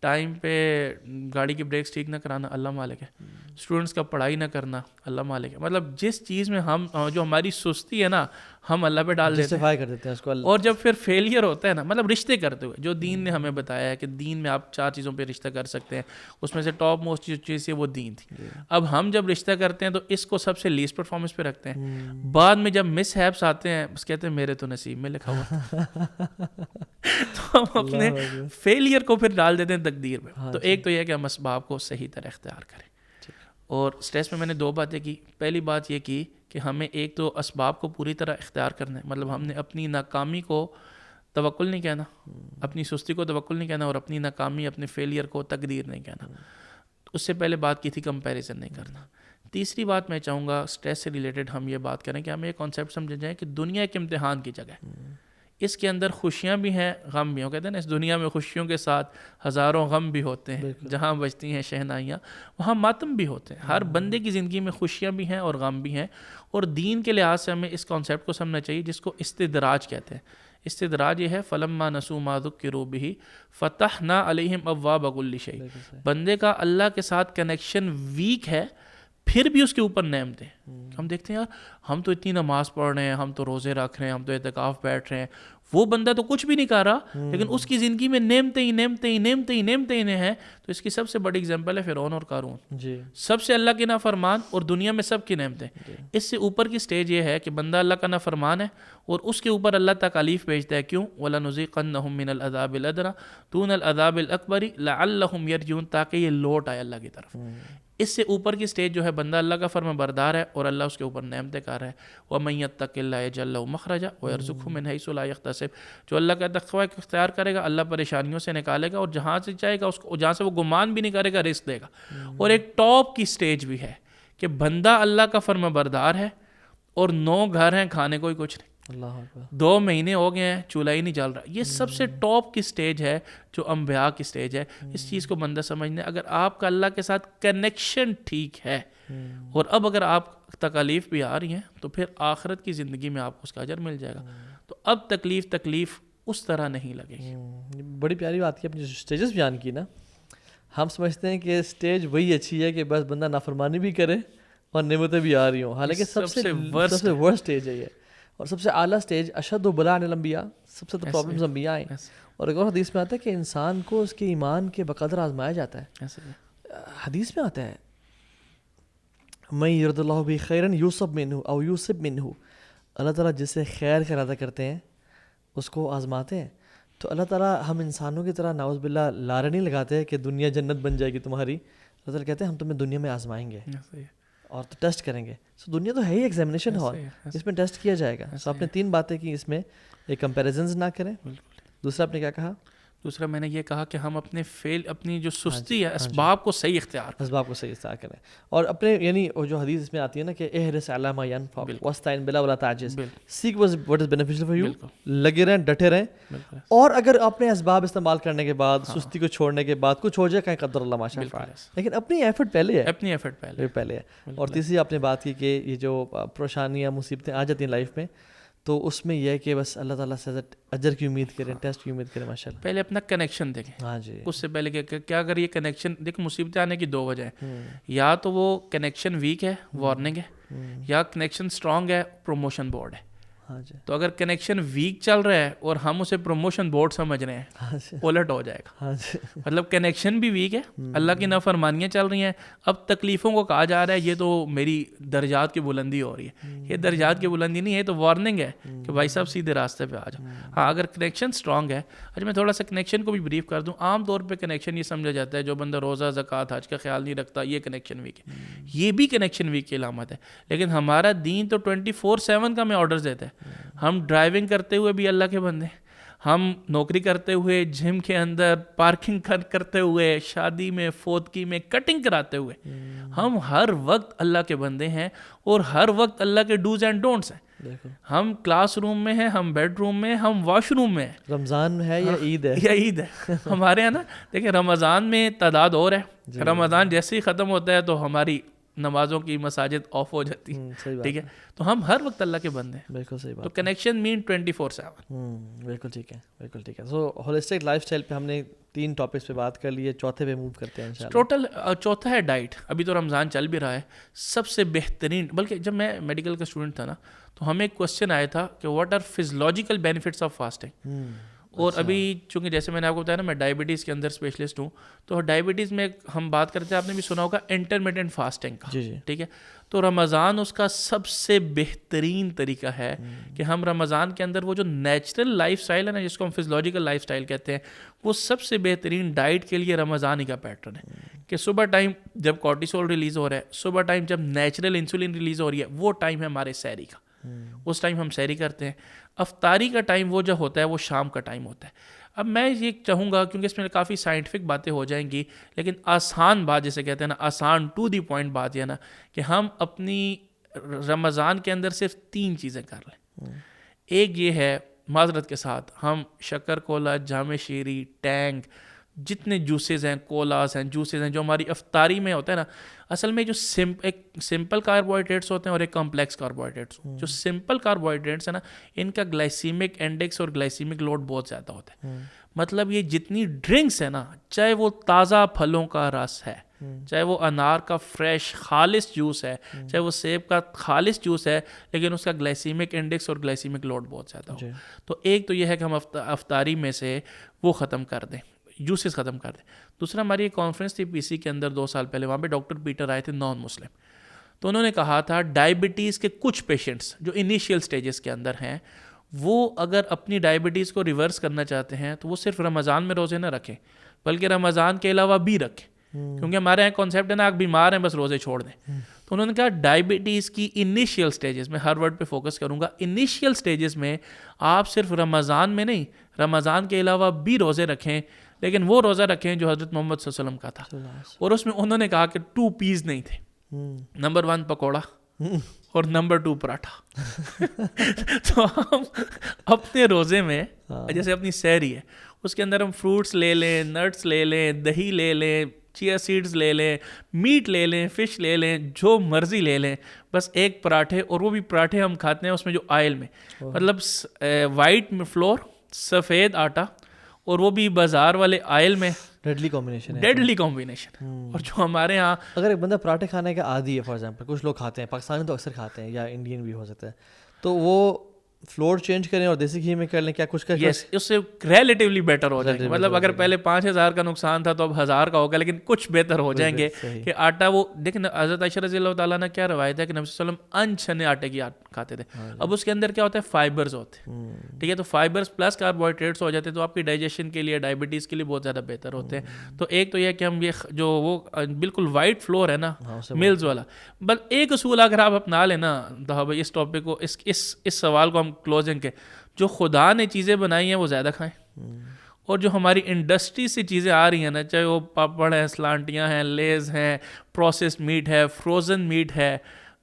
ٹائم پہ گاڑی کی بریکس ٹھیک نہ کرانا اللہ مالک ہے, اسٹوڈنٹس کا پڑھائی نہ کرنا اللہ مالک ہے. مطلب جس چیز میں ہم, جو ہماری سستی ہے نا, ہم اللہ پہ ڈال دیتے ہیں اس کو. اور جب پھر فیلئر ہوتا ہے نا, مطلب رشتے کرتے ہوئے, جو دین نے ہمیں بتایا ہے کہ دین میں آپ 4 چیزوں پہ رشتہ کر سکتے ہیں, اس میں سے ٹاپ موسٹ چیز ہے وہ دین تھی. اب ہم جب رشتہ کرتے ہیں تو اس کو سب سے لیسٹ پرفارمنس پہ رکھتے ہیں. بعد میں جب مس ہیپس آتے ہیں, بس کہتے ہیں میرے تو نصیب میں لکھا ہوا. تو ہم اپنے فیلئر کو پھر ڈال دیتے ہیں تقدیر میں. تو ایک تو یہ ہے کہ ہم اسباب کو صحیح طرح اختیار کریں. اور اسٹریس میں نے 2 باتیں کی. پہلی بات یہ کی کہ ہمیں ایک تو اسباب کو پوری طرح اختیار کرنا ہے, مطلب ہم نے اپنی ناکامی کو توکل نہیں کہنا, اپنی سستی کو توکل نہیں کہنا, اور اپنی ناکامی, اپنے فیلئر کو تقدیر نہیں کہنا. اس سے پہلے بات کی تھی کمپیریزن نہیں کرنا. تیسری بات میں چاہوں گا اسٹریس سے ریلیٹڈ ہم یہ بات کریں کہ ہمیں یہ کانسیپٹ سمجھا جائے کہ دنیا ایک امتحان کی جگہ ہے. اس کے اندر خوشیاں بھی ہیں, غم بھی ہیں. کہتے ہیں نا اس دنیا میں خوشیوں کے ساتھ ہزاروں غم بھی ہوتے ہیں, جہاں بجتی ہیں شہنائیاں وہاں ماتم بھی ہوتے ہیں. ہر بندے کی زندگی میں خوشیاں بھی ہیں اور غم بھی ہیں, اور دین کے لحاظ سے ہمیں اس کانسیپٹ کو سمجھنا چاہیے جس کو استدراج کہتے ہیں. استدراج یہ ہے فلما نسوا ما ذکروا بہ فتحنا علیہم ابواب کل شیء. بندے کا اللہ کے ساتھ کنیکشن ویک ہے, پھر بھی اس کے اوپر نعمتیں. ہم دیکھتے ہیں یار ہم تو اتنی نماز پڑھ رہے ہیں, ہم تو روزے رکھ رہے ہیں, ہم تو اعتکاف بیٹھ رہے ہیں, وہ بندہ تو کچھ بھی نہیں کر رہا لیکن اس کی زندگی میں نعمتیں ہی نعمتیں ہی نعمتیں ہی نعمتیں ہی ہیں. تو اس کی سب سے بڑی اگزامپل ہے فرعون اور قارون. سب سے اللہ کے نافرمان اور دنیا میں سب کی نعمتیں. اس سے اوپر کی سٹیج یہ ہے کہ بندہ اللہ کا نافرمان ہے اور اس کے اوپر اللہ تکالیف بھیجتا ہے. کیوں؟ وَلَنُذِيقَنَّهُم مِّنَ الْعَذَابِ الْأَدْنَىٰ دُونَ الْعَذَابِ الْأَكْبَرِ لَعَلَّهُمْ يَرْجِعُونَ, تاکہ یہ لوٹ آئے اللہ کی طرف. اس سے اوپر کی سٹیج جو ہے بندہ اللہ کا فرما بردار ہے اور اللہ اس کے اوپر نعمتیں کر رہا ہے. وَمَن يَتَّقِ اللَّهَ يَجْعَل لَّهُ مَخْرَجًا وَيَرْزُقْهُ مِنْ حَيْثُ لَا يَحْتَسِبُ. جو اللہ کا تقوی اختیار کرے گا اللہ پریشانیوں سے نکالے گا, اور جہاں سے چاہے گا اس کو, جہاں سے وہ گمان بھی نہیں کرے گا, رزق دے گا. اور ایک ٹاپ کی سٹیج بھی ہے کہ بندہ اللہ کا فرما بردار ہے اور 9 گھر ہیں, کھانے کوئی کچھ نہیں, 2 مہینے ہو گئے ہیں چولہا ہی نہیں جل رہا. یہ سب سے ٹاپ کی سٹیج ہے جو انبیاء کی سٹیج ہے. اس چیز کو بندہ سمجھنے, اگر آپ کا اللہ کے ساتھ کنیکشن ٹھیک ہے اور اب اگر آپ تکالیف بھی آ رہی ہیں تو پھر آخرت کی زندگی میں آپ کو اس کا اجر مل جائے گا. تو اب تکلیف اس طرح نہیں لگے گی. بڑی پیاری بات کی, اپنی جو سٹیجز بیان کی نا, ہم سمجھتے ہیں کہ سٹیج وہی اچھی ہے کہ بس بندہ نافرمانی بھی کرے اور نعمتیں بھی آ رہی ہوں, حالانکہ سب سے ورسٹ سٹیج ہے یہ. اور سب سے اعلیٰ سٹیج اشد و بلاء الانبیاء, سب سے تو پرابلمز انبیاء ہیں. اور ایک اور حدیث میں آتا ہے کہ انسان کو اس کے ایمان کے بقدر آزمایا جاتا ہے. حدیث میں آتا ہے من یرد اللہ بہ خیرا یوصب منہ او یوصب منہ, اللہ تعالیٰ جس سے خیر کا ارادہ کرتے ہیں اس کو آزماتے ہیں. تو اللہ تعالیٰ ہم انسانوں کی طرح نعوذ باللہ لارے نہیں لگاتے کہ دنیا جنت بن جائے گی تمہاری. اللہ تعالیٰ کہتے ہیں ہم تمہیں دنیا میں آزمائیں گے اور تو ٹیسٹ کریں گے. سو دنیا تو ہے ہی ایگزامینیشن ہال, اس میں ٹیسٹ کیا جائے گا. سو آپ نے 3 باتیں کی اس میں, ایک کمپیریزنز نہ کریں, دوسرا آپ نے کیا کہا, دوسرا میں نے یہ کہا کہ ہم اپنی جو سستی ہے اسباب کو صحیح اختیار کریں, اور اپنے یعنی جو حدیث اس میں آتی ہے نا کہ احرص علی ما ینفعک واستعن باللہ ولا تعجز, seek what is beneficial for you, لگے رہیں, ڈٹے رہیں. اور اگر اپنے اسباب استعمال کرنے کے بعد, سستی کو چھوڑنے کے بعد کچھ ہو جائے کہیں قدر اللہ ما شاء فعل, لیکن اپنی ایفرٹ پہلے ہے. اور تیسری آپ نے بات کی کہ یہ جو پریشانیاں مصیبتیں آ جاتی ہیں لائف میں, تو اس میں یہ ہے کہ بس اللہ تعالیٰ سے اجر کی امید کریں, ٹیسٹ کی امید کریں. ماشاءاللہ پہلے اپنا کنیکشن دیکھیں. ہاں جی, اس سے پہلے کیا اگر یہ کنیکشن دیکھ, مصیبتیں آنے کی 2 وجہ ہیں, یا تو وہ کنیکشن ویک ہے, وارننگ ہے, یا کنیکشن اسٹرانگ ہے, پروموشن بورڈ ہے. ہاں جی. تو اگر کنیکشن ویک چل رہا ہے اور ہم اسے پروموشن بورڈ سمجھ رہے ہیں, الٹ ہو جائے گا. ہاں جی. مطلب کنیکشن بھی ویک ہے, اللہ کی نافرمانیاں چل رہی ہیں, اب تکلیفوں کو کہا جا رہا ہے یہ تو میری درجات کی بلندی ہو رہی ہے. یہ درجات کی بلندی نہیں ہے, تو وارننگ ہے کہ بھائی صاحب سیدھے راستے پہ آ جاؤ. ہاں اگر کنیکشن اسٹرانگ ہے. اچھا میں تھوڑا سا کنیکشن کو بھی بریف کر دوں. عام طور پہ کنیکشن یہ سمجھا جاتا ہے جو بندہ روزہ زکوٰۃ حج کا خیال نہیں رکھتا, یہ کنیکشن ویک ہے. یہ بھی کنیکشن ویک کی علامت ہے, لیکن ہمارا دین تو 24/7 کا ہمیں آرڈرز دیتا ہے. ہم ڈرائیونگ کرتے ہوئے بھی اللہ کے بندے, ہم نوکری کرتے ہوئے, جم کے اندر پارکنگ کرتے ہوئے, شادی میں, فوتگی میں, کٹنگ کراتے ہوئے, ہم ہر وقت اللہ کے بندے ہیں اور ہر وقت اللہ کے ڈوز اینڈ ڈونٹس ہیں. ہم کلاس روم میں ہیں, ہم بیڈ روم میں, ہم واش روم میں ہیں. رمضان ہے یا عید ہے ہمارے یہاں نا. دیکھیں رمضان میں تعداد اور ہے, رمضان جیسے ہی ختم ہوتا ہے تو ہماری نمازوں کی مساجد آف ہو جاتی ہیں. ٹھیک ہے, تو ہم ہر وقت اللہ کے بندے ہیں. بالکل صحیح بات. تو کنیکشن مین 24/7. بالکل ٹھیک ہے, بالکل ٹھیک ہے. سو ہولسٹک لائف اسٹائل پہ ہم نے 3 ٹاپکس پہ بات کر لی ہے, چوتھے پہ موو کرتے ہیں انشاءاللہ. ٹوٹل چوتھا ہے ڈائٹ. ابھی تو رمضان چل بھی رہا ہے, سب سے بہترین, بلکہ جب میں میڈیکل کا اسٹوڈنٹ تھا نا تو ہمیں ایک کوشچن آیا تھا کہ what are physiological benefits of fasting. اور ابھی چونکہ جیسے میں نے آپ کو بتایا نا میں ڈائبٹیز کے اندر اسپیشلسٹ ہوں, تو ڈائبٹیز میں ہم بات کرتے ہیں, آپ نے بھی سنا ہوگا انٹرمیڈینٹ فاسٹنگ کا. ٹھیک ہے, تو رمضان اس کا سب سے بہترین طریقہ ہے کہ ہم رمضان کے اندر وہ جو نیچرل لائف سٹائل ہے نا, جس کو ہم فزیولوجیکل لائف سٹائل کہتے ہیں, وہ سب سے بہترین ڈائٹ کے لیے رمضان ہی کا پیٹرن ہے. کہ صبح ٹائم جب کورٹیسول ریلیز ہو رہا ہے, صبح ٹائم جب نیچرل انسولین ریلیز ہو رہی ہے, وہ ٹائم ہے ہمارے سحری کا. اس ٹائم ہم سحری کرتے ہیں. افطاری کا ٹائم وہ جو ہوتا ہے وہ شام کا ٹائم ہوتا ہے. اب میں یہ چاہوں گا کیونکہ اس میں کافی سائنٹیفک باتیں ہو جائیں گی, لیکن آسان بات جیسے کہتے ہیں نا, آسان ٹو دی پوائنٹ بات یہ نا کہ ہم اپنی رمضان کے اندر صرف 3 چیزیں کر لیں. ایک یہ ہے معذرت کے ساتھ ہم شکر کولا, جام شیری, ٹینگ, جتنے جوسز ہیں, کولاز ہیں, جوسز ہیں جو ہماری افطاری میں ہوتا ہے نا, اصل میں جو ایک سمپل کاربوہائیڈریٹس ہوتے ہیں اور ایک کمپلیکس کاربوہائیڈریٹس. جو سمپل کاربوہائیڈریٹس ہیں نا, ان کا گلائسیمک انڈیکس اور گلائسیمک لوڈ بہت زیادہ ہوتا ہے. مطلب یہ جتنی ڈرنکس ہیں نا, چاہے وہ تازہ پھلوں کا رس ہے, چاہے وہ انار کا فریش خالص جوس ہے, چاہے وہ سیب کا خالص جوس ہے, لیکن اس کا گلائسیمک انڈیکس اور گلائسیمک لوڈ بہت زیادہ ہو. تو ایک تو یہ ہے کہ ہم افطاری میں سے وہ ختم کر دیں, جوسز ختم کر دیں. دوسرا ہماری ایک کانفرنس تھی پی سی کے اندر 2 سال پہلے, وہاں پہ ڈاکٹر پیٹر آئے تھے, نان مسلم. تو انہوں نے کہا تھا ڈائبٹیز کے کچھ پیشنٹس جو انیشیل سٹیجز کے اندر ہیں, وہ اگر اپنی ڈائبٹیز کو ریورس کرنا چاہتے ہیں تو وہ صرف رمضان میں روزے نہ رکھیں بلکہ رمضان کے علاوہ بھی رکھیں, کیونکہ ہمارے یہاں کانسیپٹ ہے نا, آپ بیمار ہیں بس روزے چھوڑ دیں. تو انہوں نے کہا ڈائبٹیز کی انیشیل سٹیجز میں, ہر ورڈ پہ فوکس کروں گا, انیشیل سٹیجز میں آپ صرف رمضان میں نہیں, رمضان کے علاوہ بھی روزے رکھیں, لیکن وہ روزہ رکھیں جو حضرت محمد صلی اللہ علیہ وسلم کا تھا. اور اس میں انہوں نے کہا کہ 2 پیز نہیں تھے, نمبر 1 پکوڑا اور نمبر 2 پراٹھا. تو ہم اپنے روزے میں جیسے اپنی سحری ہے اس کے اندر ہم فروٹس لے لیں, نٹس لے لیں, دہی لے لیں, چیا سیڈز لے لیں, میٹ لے لیں, فش لے لیں, جو مرضی لے لیں, بس ایک پراٹھے, اور وہ بھی پراٹھے ہم کھاتے ہیں اس میں جو آئل میں, مطلب وائٹ فلور, سفید آٹا, اور وہ بھی بازار والے آئل میں. ڈیڈلی کمبینیشن ہے, ڈیڈلی کمبینیشن. اور جو ہمارے ہاں اگر ایک بندہ پراٹھے کھانے کا عادی ہے, فار ایگزامپل کچھ لوگ کھاتے ہیں, پاکستانی تو اکثر کھاتے ہیں, یا انڈین بھی ہو سکتا ہے, تو وہ فلور چینج کریں اور دیسی گھی میں کر لیں, کیا کچھ کر یس, اس سے ریلیٹیولی بیٹر ہو جائیں گے. مطلب اگر پہلے 5,000 کا نقصان تھا تو اب 1,000 کا ہوگا, لیکن کچھ بہتر ہو جائیں گے کہ آٹا وہ دیکھیں. حضرت عائشہ رضی اللہ تعالیٰ نے کیا روایت ہے کہ نبی صلی اللہ علیہ وسلم انچھنے آٹے کی کھاتے تھے. اب اس کے اندر کیا ہوتا ہے, فائبرز ہوتے ہیں, ٹھیک ہے, تو فائبرز پلس کاربوہائیڈریٹس ہو جاتے ہیں, تو آپ کی ڈائجیشن کے لیے, ڈائبٹیز کے لیے بہت زیادہ بہتر ہوتے ہیں. تو ایک تو یہ کہ ہم یہ جو وہ بالکل وائٹ فلور ہے نا ملز والا, بس ایک اصول اگر آپ اپنا لیں نا, اس ٹاپک کو, اس سوال کو ہم کلوزنگ کے, جو خدا نے چیزیں بنائی ہیں وہ زیادہ کھائیں, اور جو ہماری انڈسٹری سے چیزیں آ رہی ہیں نا, چاہے وہ پاپڑ ہیں, سلانٹیاں ہیں, لیز ہیں, پروسیسڈ میٹ ہے, فروزن میٹ ہے,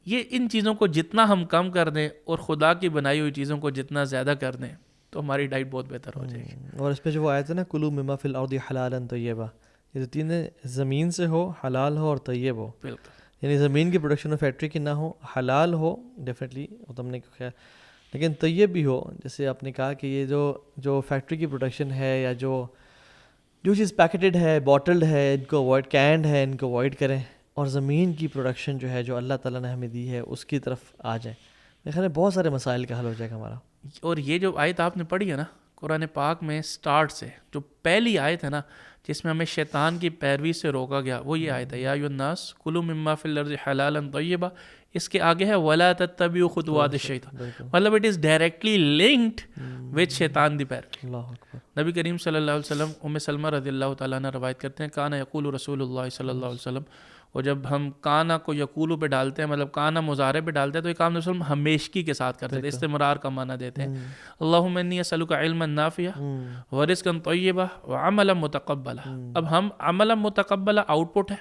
یہ ان چیزوں کو جتنا ہم کم کر دیں اور خدا کی بنائی ہوئی چیزوں کو جتنا زیادہ کر دیں تو ہماری ڈائٹ بہت بہتر ہو جائے گی. اور اس پہ جو وہ آیت ہے نا, کلوا مما فی الارض حلالا طیبا, یہ جو 3 زمین سے ہو, حلال ہو اور طیب ہو. بالکل, یعنی زمین کی پروڈکشن اور فیکٹری کی نہ ہو, حلال ہو ڈیفینیٹلی, وہ تم نے خیر, لیکن طیب بھی ہو. جیسے آپ نے کہا کہ یہ جو فیکٹری کی پروڈکشن ہے, یا جو چیز پیکٹڈ ہے, باٹلڈ ہے, ان کو اوائڈ, کینڈ ہے, ان کو اوائڈ کریں, اور زمین کی پروڈکشن جو ہے جو اللہ تعالیٰ نے ہمیں دی ہے اس کی طرف آ جائیں. میرے خیال میں بہت سارے مسائل کا حل ہو جائے گا ہمارا. اور یہ جو آیت آپ نے پڑھی ہے نا قرآن پاک میں, سٹارٹ سے جو پہلی آیت ہے نا جس میں ہمیں شیطان کی پیروی سے روکا گیا, وہ یہ آیت ہے, یا ایھا الناس کلوا مما فی الارض حلالا طیبا. اس کے آگے ہے ولا تتبعوا خطوات الشیطان, مطلب it is directly linked with شیطان دی پیروی. اللہ اکبر. نبی کریم صلی اللہ علیہ وسلم, ام سلمہ رضی اللہ تعالیٰ عنہ روایت کرتے ہیں, کانا یقول رسول اللہ صلی اللہ علیہ وسلم, اور جب ہم کانا کو یقولو پہ ڈالتے ہیں, مطلب کانا مضارع پہ ڈالتے ہیں, تو یہ کام نبی صلی اللہ علیہ وسلم ہمیشگی کے ساتھ کرتے تھے, استمرار کا معنی دیتے ہیں. اللہم انی اسألک علما نافعا ورزقا طیبا وعملا متقبلا. اب ہم عملا متقبلا آؤٹ پٹ ہے,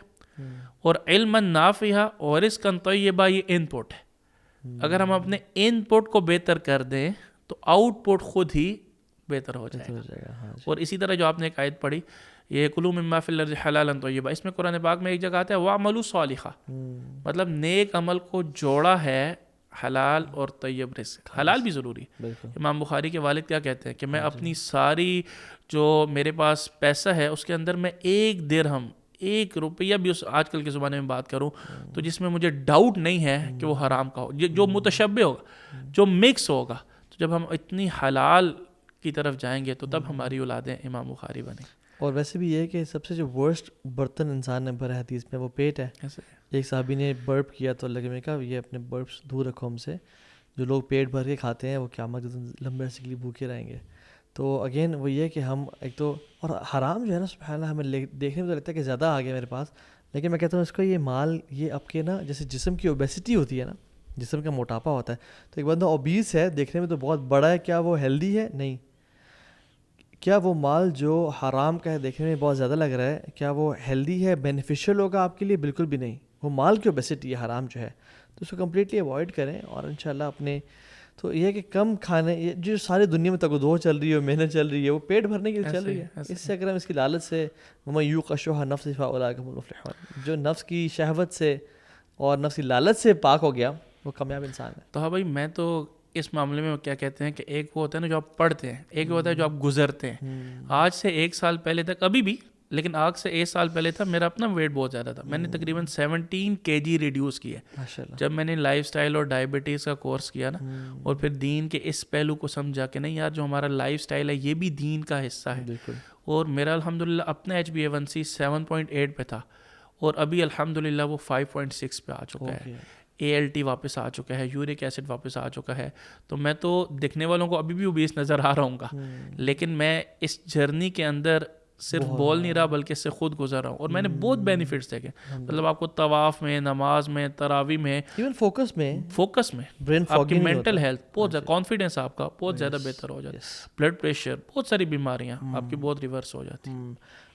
اور علما نافعا اور رزقا طیبا یہ ان پٹ ہے. اگر ہم اپنے ان پٹ کو بہتر کر دیں تو آؤٹ پٹ خود ہی بہتر ہو جائے گا. اور اسی طرح جو آپ نے ایک آیت پڑھی, یہ کلوا مما فی الارض حلالا طیبا, اس میں قرآن پاک میں ایک جگہ آتا ہے واعملوا صالحا, مطلب نیک عمل کو جوڑا ہے حلال اور طیب رزق. حلال بھی ضروری ہے. امام بخاری کے والد کیا کہتے ہیں کہ میں اپنی ساری جو میرے پاس پیسہ ہے اس کے اندر میں 1 درہم, 1 روپیہ بھی اس آج کل کے زمانے میں بات کروں تو جس میں مجھے ڈاؤٹ نہیں ہے کہ وہ حرام کا ہو, جو متشبہ ہوگا, جو مکس ہوگا, تو جب ہم اتنی حلال کی طرف جائیں گے تو تب ہماری اولادیں امام بخاری بنیں. اور ویسے بھی یہ کہ سب سے جو ورسٹ برتن انسان نے بھرا حدیث میں وہ پیٹ ہے. ایک صحابی نے برپ کیا تو اللہ نے کہا یہ اپنے برپس دور رکھو ہم سے, جو لوگ پیٹ بھر کے کھاتے ہیں وہ قیامت لمبے عرصے کے لیے بھوکے رہیں گے. تو اگین وہ یہ کہ ہم ایک تو, اور حرام جو ہے نا سبحان اللہ ہمیں دیکھنے میں تو لگتا ہے کہ زیادہ آ گیا میرے پاس, لیکن میں کہتا ہوں اس کو یہ مال, یہ آپ کے نا جیسے جسم کی اوبیسٹی ہوتی ہے نا, جسم کا موٹاپا ہوتا ہے. تو ایک بندہ اوبیس ہے, دیکھنے میں تو بہت بڑا ہے, کیا وہ ہیلدی ہے؟ نہیں. کیا وہ مال جو حرام کا ہے دیکھنے میں بہت زیادہ لگ رہا ہے, کیا وہ ہیلدی ہے, بینیفیشیل ہوگا آپ کے لیے؟ بالکل بھی نہیں. وہ مال کی اوبیسٹی ہے, حرام جو ہے, تو اس کو کمپلیٹلی اوائڈ کریں. اور انشاءاللہ اپنے تو یہ ہے کہ کم کھانے, یہ جو ساری دنیا میں تگدو چل رہی ہے, محنت چل رہی ہے, وہ پیٹ بھرنے کے لیے چل رہی ہے. اس سے اگر ہم اس کی لالچ سے, وَمَن یُوقَ شُحَّ نَفْسِهِ فَأُولَٰئِکَ هُمُ الْمُفْلِحُونَ, جو نفس کی شہوت سے اور نفس کی لالچ سے پاک ہو گیا, وہ کامیاب انسان ہے. تو ہاں بھائی, میں تو اس معاملے میں کیا کہتے ہیں کہ ایک وہ ہوتا ہے نا جو آپ پڑھتے ہیں, ایک وہ ہوتا ہے جو آپ گزرتے ہیں. آج سے 1 سال پہلے تک, ابھی بھی, لیکن آج سے 1 سال پہلے تھا, میرا اپنا ویٹ بہت زیادہ تھا. میں نے تقریباً 17 kg ریڈیوس کیا ہے جب میں نے لائف سٹائل اور ڈائبٹیز کا کورس کیا نا, اور پھر دین کے اس پہلو کو سمجھا کہ نہیں یار, جو ہمارا لائف سٹائل ہے یہ بھی دین کا حصہ ہے. اور میرا الحمدللہ اپنا HbA1c 7.8 پہ تھا, اور ابھی الحمدللہ وہ 5.6 پہ آ چکا ہے. ALT واپس آ چکا ہے, یورک ایسڈ واپس آ چکا ہے. تو میں تو دکھنے والوں کو ابھی بھی اوبیس نظر آ رہا ہوں گا, لیکن میں اس جرنی کے اندر صرف بول نہیں رہا بلکہ اس سے خود گزر رہا ہوں. اور میں نے بہت بینیفٹس دیکھے, مطلب آپ کو طواف میں, نماز میں, تراویح میں, ایون فوکس میں آپ کی مینٹل ہیلتھ بہت زیادہ, کانفیڈنس آپ کا بہت زیادہ بہتر ہو جاتا ہے. بلڈ پریشر, بہت ساری بیماریاں آپ کی بہت ریورس ہو جاتی ہیں.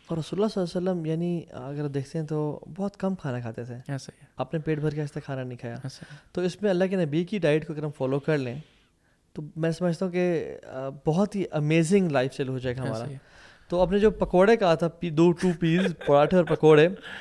اور رسول اللہ صلی اللہ علیہ وسلم یعنی اگر دیکھتے ہیں تو بہت کم کھانا کھاتے تھے. ایسا ہی ہے, آپ نے پیٹ بھر کے ایسا کھانا نہیں کھایا. تو اس میں اللہ کے نبی کی ڈائٹ کو اگر ہم فالو کر لیں تو میں سمجھتا ہوں کہ بہت ہی امیزنگ لائف اسٹائل ہو جائے گا ہمارا. تو آپ نے جو پکوڑے کہا تھا, 2 پیس پراٹھے اور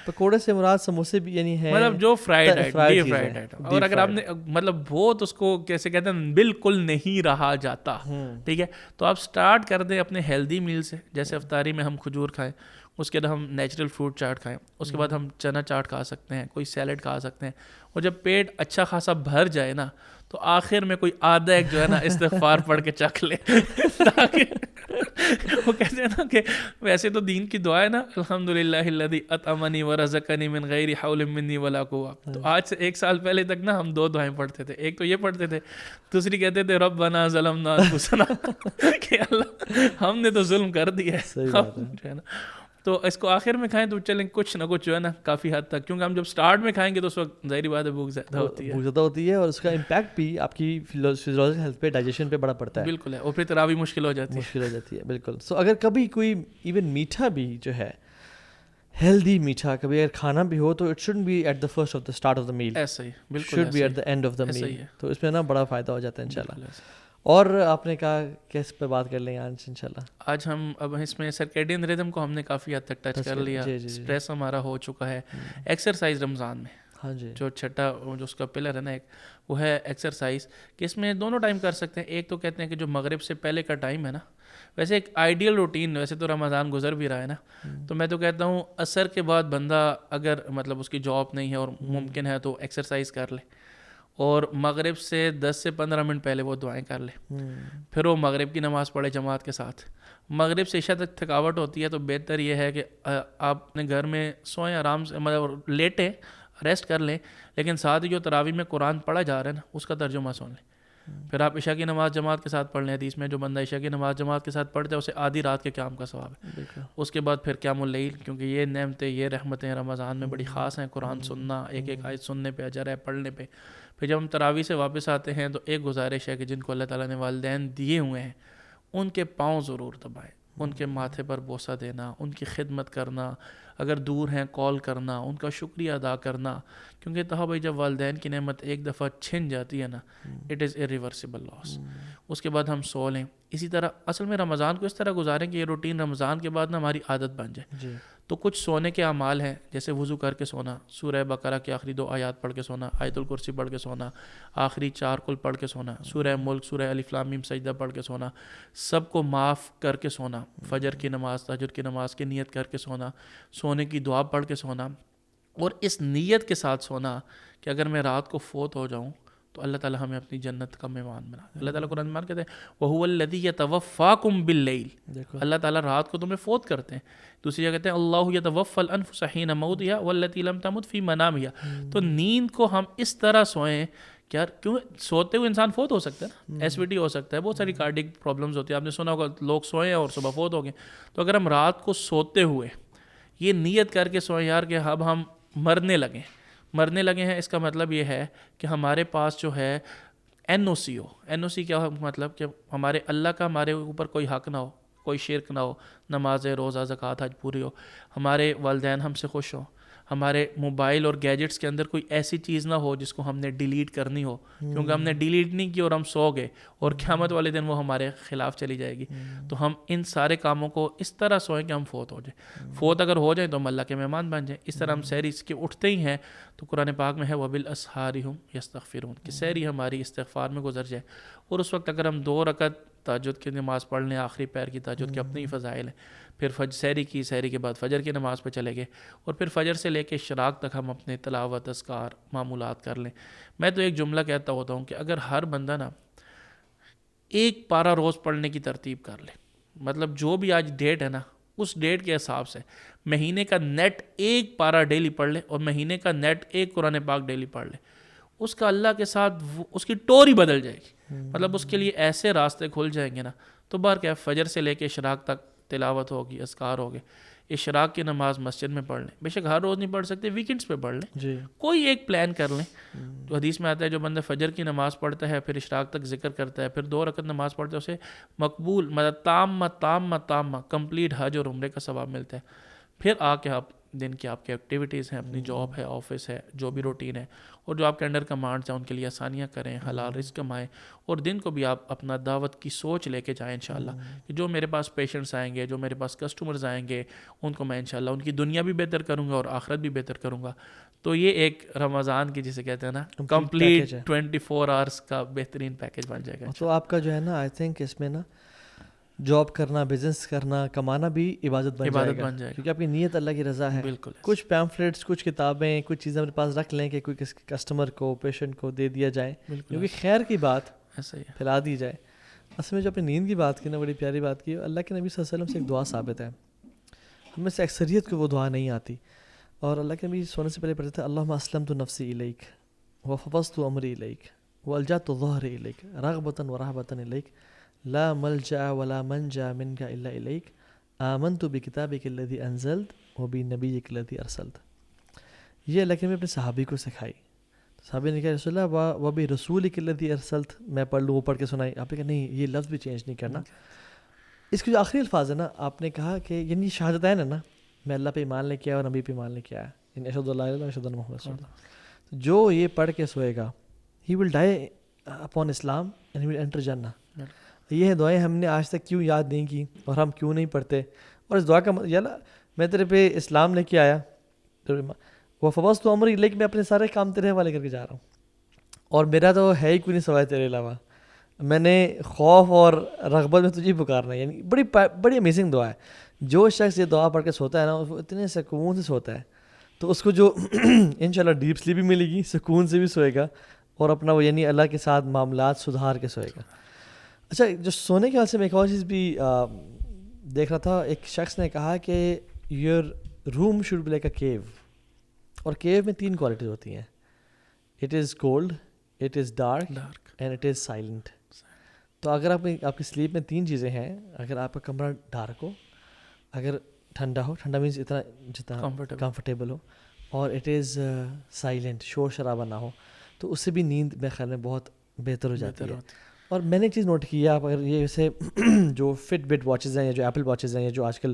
پکوڑے سے مراد سموسے بھی یعنی ہیں, مطلب جو فرائیڈ آئٹم. اور اگر آپ نے مطلب بہت اس کو کیسے کہتے ہیں بالکل نہیں رہا جاتا, ٹھیک ہے, تو آپ سٹارٹ کر دیں اپنے ہیلدی میل سے. جیسے افطاری میں ہم کھجور کھائیں, اس کے بعد ہم نیچرل فروٹ چاٹ کھائیں, اس کے بعد ہم چنا چاٹ کھا سکتے ہیں, کوئی سیلڈ کھا سکتے ہیں. اور جب پیٹ اچھا خاصا بھر جائے نا, تو آخر میں کوئی آدھا ایک جو ہے نا استغفار پڑھ کے چکھ لے, تاکہ وہ کہتے ہیں نا کہ ویسے تو دین کی دعا ہے نا, الحمدللہ الذی اطعمنی ورزقنی من غیر حول منی ولا قوہ. تو آج سے 1 سال پہلے تک نا ہم 2 دعائیں پڑھتے تھے. ایک تو یہ پڑھتے تھے, دوسری کہتے تھے ربنا ظلمنا انفسنا, کہ اللہ ہم نے تو ظلم کر دیا ہے, جو ہے نا. تو اس کو آخر میں کھائیں تو چلیں کچھ نہ کچھ جو ہے نا کافی حد تک, کیونکہ ہم جب سٹارٹ میں کھائیں گے تو اس وقت ظاہری بات ہے بھوک زیادہ ہوتی ہے, اور اس کا امپیکٹ بھی آپ کی فزیولوجیکل ہیلتھ پہ, ڈائجیشن پہ بڑا پڑتا ہے. بالکل ہے, اور پھر تراویح مشکل ہو جاتی ہے. بالکل. سو اگر کبھی کوئی ایون میٹھا بھی جو ہے, ہیلدی میٹھا کبھی اگر کھانا بھی ہو, تو it shouldn't be at the first of the start of the meal, ایسا ہی بالکل, should be at the end of the meal. تو اس میں نا بڑا فائدہ ہو جاتا ہے انشاءاللہ. اور آپ نے کہا کہ اس پہ بات کر لیں آج انشاءاللہ. آج ہم اب اس میں سرکیڈین ریدم کو ہم نے کافی حد تک ٹچ کر لیا. اسٹریس ہمارا ہو چکا ہے. ایکسرسائز رمضان میں, ہاں جی, جو چھٹا جو اس کا پلر ہے نا ایک, وہ ہے ایکسرسائز, کہ اس میں دونوں ٹائم کر سکتے ہیں. ایک تو کہتے ہیں کہ جو مغرب سے پہلے کا ٹائم ہے نا, ویسے ایک آئیڈیل روٹین, ویسے تو رمضان گزر بھی رہا ہے نا, تو میں تو کہتا ہوں عصر کے بعد بندہ اگر مطلب اس کی جاب نہیں ہے اور ممکن ہے تو ایکسرسائز کر لے, اور مغرب سے 10 سے 15 منٹ پہلے وہ دعائیں کر لے, پھر وہ مغرب کی نماز پڑھے جماعت کے ساتھ. مغرب سے عشاء تک تھکاوٹ ہوتی ہے تو بہتر یہ ہے کہ آپ اپنے گھر میں سوئیں آرام سے, مطلب لیٹیں, ریسٹ کر لیں, لیکن ساتھ ہی جو تراویح میں قرآن پڑھا جا رہا ہے نا اس کا ترجمہ سن لیں. پھر آپ عشاء کی نماز جماعت کے ساتھ پڑھ لیں. حدیث میں جو بندہ عشاء کی نماز جماعت کے ساتھ پڑھتا ہے اسے آدھی رات کے قیام کا ثواب ہے. اس کے بعد پھر قیام اللیل, کیونکہ یہ نعمتیں, یہ رحمتیں رمضان میں بڑی خاص ہیں. قرآن سننا, ایک ایک آیت سننے پہ اجر ہے, پڑھنے پہ. پھر جب ہم تراویح سے واپس آتے ہیں تو ایک گزارش ہے کہ جن کو اللہ تعالیٰ نے والدین دیے ہوئے ہیں ان کے پاؤں ضرور دبائیں, ان کے ماتھے پر بوسہ دینا, ان کی خدمت کرنا, اگر دور ہیں کال کرنا, ان کا شکریہ ادا کرنا, کیونکہ تھا بھائی جب والدین کی نعمت ایک دفعہ چھن جاتی ہے نا, اٹ از ایریورسیبل لاس. اس کے بعد ہم سو لیں. اسی طرح اصل میں رمضان کو اس طرح گزاریں کہ یہ روٹین رمضان کے بعد نا ہماری عادت بن جائے. تو کچھ سونے کے اعمال ہیں, جیسے وضو کر کے سونا, سورہ بقرہ کی آخری 2 آیات پڑھ کے سونا, آیت الکرسی پڑھ کے سونا, آخری 4 کل پڑھ کے سونا, سورہ ملک, سورہ الف لام میم سجدہ پڑھ کے سونا, سب کو معاف کر کے سونا, فجر کی نماز, تہجد کی نماز کی نیت کر کے سونا, سونے کی دعا پڑھ کے سونا, اور اس نیت کے ساتھ سونا کہ اگر میں رات کو فوت ہو جاؤں تو اللہ تعالیٰ ہمیں اپنی جنت کا مہمان بنا. اللہ تعالیٰ قرآن میں کہتے ہیں وَهُوَ الَّذِي يَتَوَفَّاكُم بِاللَّيْلِ, اللہ تعالیٰ رات کو تمہیں فوت کرتے ہیں. دوسری جگہ کہتے ہیں اللہ يَتَوَفَّى الْأَنفُسَ حِينَ مَوْتِهَا وَالَّتِي لَمْ تَمُتْ فِي مَنَامِهَا. تو نیند کو ہم اس طرح سوئیں کہ یار, کیوں سوتے ہوئے انسان فوت ہو سکتا ہے نا, ایس وی ٹی ہو سکتا ہے, بہت ساری کارڈک پرابلمز ہوتی ہیں. آپ نے سنا ہوگا لوگ سوئیں اور صبح فوت ہو گئے. تو اگر ہم رات کو سوتے ہوئے یہ نیت کر کے سوئیں یار کہ اب ہم مرنے لگیں, مرنے لگے ہیں اس کا مطلب یہ ہے کہ ہمارے پاس جو ہے NOC ہو. NOC کیا ہو؟ مطلب کہ ہمارے اللہ کا ہمارے اوپر کوئی حق نہ ہو, کوئی شرک نہ ہو, نماز روزہ زکوٰۃ حج پوری ہو, ہمارے والدین ہم سے خوش ہوں, ہمارے موبائل اور گیجٹس کے اندر کوئی ایسی چیز نہ ہو جس کو ہم نے ڈیلیٹ کرنی ہو, کیونکہ ہم نے ڈیلیٹ نہیں کی اور ہم سو گئے اور قیامت والے دن وہ ہمارے خلاف چلی جائے گی. تو ہم ان سارے کاموں کو اس طرح سوئیں کہ ہم فوت ہو جائیں. فوت اگر ہو جائیں تو ہم اللہ کے مہمان بن جائیں. اس طرح ہم سحری اس کے اٹھتے ہی ہیں تو قرآن پاک میں ہے وَبِالْأَسْحَارِ هُمْ يَسْتَغْفِرُونَ کہ سحری ہماری استغفار میں گزر جائے. اور اس وقت اگر ہم 2 رکعت تہجد کی نماز پڑھ لیں, آخری پیر کی تہجد کے اپنے ہی فضائل ہیں, پھر سحری کی, سحری کے بعد فجر کی نماز پہ چلے گئے, اور پھر فجر سے لے کے اشراق تک ہم اپنے تلاوت اذکار معمولات کر لیں. میں تو ایک جملہ کہتا ہوتا ہوں کہ اگر ہر بندہ نا ایک پارہ روز پڑھنے کی ترتیب کر لے, مطلب جو بھی آج ڈیٹ ہے نا اس ڈیٹ کے حساب سے مہینے کا نیٹ ایک پارہ ڈیلی پڑھ لے اور مہینے کا نیٹ ایک قرآن پاک ڈیلی پڑھ لے, اس کا اللہ کے ساتھ اس کی ٹور ہی بدل جائے گی. مطلب اس کے لیے ایسے راستے کھل جائیں گے نا. تو بار کیا فجر سے لے کے اشراق تک تلاوت ہوگی, اذکار ہوگے. اشراق کی نماز مسجد میں پڑھ لیں, بے شک ہر روز نہیں پڑھ سکتے, ویکنڈس پہ پڑھ لیں جی. کوئی ایک پلان کر لیں. تو حدیث میں آتا ہے جو بندہ فجر کی نماز پڑھتا ہے, پھر اشراق تک ذکر کرتا ہے, پھر 2 رکعت نماز پڑھتا ہے, اسے مقبول مطلب تام کمپلیٹ حج اور عمرے کا ثواب ملتا ہے. پھر آ کے آپ دن کی آپ کی ایکٹیویٹیز ہیں, اپنی جاب ہے, آفس ہے, جو بھی روٹین ہے, اور جو آپ کے انڈر کمانڈس ہیں ان کے لیے آسانیاں کریں, حلال رزق کمائیں, اور دن کو بھی آپ اپنا دعوت کی سوچ لے کے جائیں انشاءاللہ کہ جو میرے پاس پیشنٹس آئیں گے, جو میرے پاس کسٹمرز آئیں گے, ان کو میں انشاءاللہ ان کی دنیا بھی بہتر کروں گا اور آخرت بھی بہتر کروں گا. تو یہ ایک رمضان کی جسے کہتے ہیں نا کمپلیٹ 24 آورس کا بہترین پیکج بن جائے گا. تو آپ کا جو ہے نا آئی تھنک اس میں نا جاب کرنا, بزنس کرنا, کمانا بھی عبادت بن جائے گا, کیونکہ آپ کی نیت اللہ کی رضا ہے. بالکل. کچھ پیمفلیٹس, کچھ کتابیں, کچھ چیزیں اپنے پاس رکھ لیں کہ کوئی کسٹمر کو, پیشنٹ کو دے دیا جائے, کیونکہ خیر کی بات پھیلا دی جائے. اصل میں جو اپنی نیند کی بات کی نا, بڑی پیاری بات کی. اللہ کے نبی صلی اللہ علیہ وسلم سے ایک دعا ثابت ہے, ہم میں سے اکثریت کو وہ دعا نہیں آتی, اور اللہ کے نبی سونے سے پہلے پڑھتے تھے اللہم اسلمت نفسی الیک وفوضت امری الیک والجأت ظہری الیک رغبۃ ورہبۃ الیک لا ملجأ ولا منجا منک الا الیک آمنت بکتابک الذی انزلت وبنبیک الذی ارسلت. یہ اللہ کے نبی اپنے صحابی کو سکھائی. صحابی نے کہا رسول اللہ وبرسولک الذی ارسلت, میں پڑھ لوں, وہ پڑھ کے سنائی. آپ نے کہا نہیں, یہ لفظ بھی چینج نہیں کرنا. اس کے جو آخری الفاظ ہے نا, آپ نے کہا کہ یعنی شہادتین ہے نا, میں اللہ پہ ایمان لے کے آیا اور نبی پہ ایمان لے کے آیا, یعنی اشہد اللہ الہ الا اللہ اشہد ان محمد رسول اللہ. جو یہ پڑھ کے سوئے گا he will die upon Islam and he will enter Jannah. یہ دعائیں ہم نے آج تک کیوں یاد نہیں کی اور ہم کیوں نہیں پڑھتے, اور اس دعا کا یار میں تیرے پہ اسلام لے کے آیا, وہ فوض تو عمر لے کے میں اپنے سارے کام تیرے حوالے کر کے جا رہا ہوں, اور میرا تو ہے ہی کوئی نہیں سوائے تیرے علاوہ, میں نے خوف اور رغبت میں تجھے پکارنا ہے. یعنی بڑی امیزنگ دعا ہے. جو شخص یہ دعا پڑھ کے سوتا ہے نا, وہ اتنے سکون سے سوتا ہے, تو اس کو جو انشاءاللہ ڈیپ سلیپ بھی ملے گی, سکون سے بھی سوئے گا, اور اپنا وہ یعنی اللہ کے ساتھ معاملات سدھار کے سوئے گا. اچھا, جو سونے کے حال سے میں ایک اور چیز بھی دیکھ رہا تھا, ایک شخص نے کہا کہ your room should be like a cave, اور کیو میں 3 کوالٹیز ہوتی ہیں, it is cold, it is dark and it is silent. تو اگر آپ کی سلیپ میں 3 چیزیں ہیں, اگر آپ کا کمرہ ڈارک ہو, اگر ٹھنڈا ہو, ٹھنڈا مینس جتنا کمفرٹیبل ہو, اور اٹ از سائلنٹ, شور شرابہ نہ ہو, تو اس سے بھی نیند میرے خیال میں بہت بہتر ہو جاتی ہے. اور میں نے ایک چیز نوٹ کی ہے, آپ اگر یہ جیسے جو فٹ بٹ واچز ہیں یا جو ایپل واچز ہیں یا جو آج کل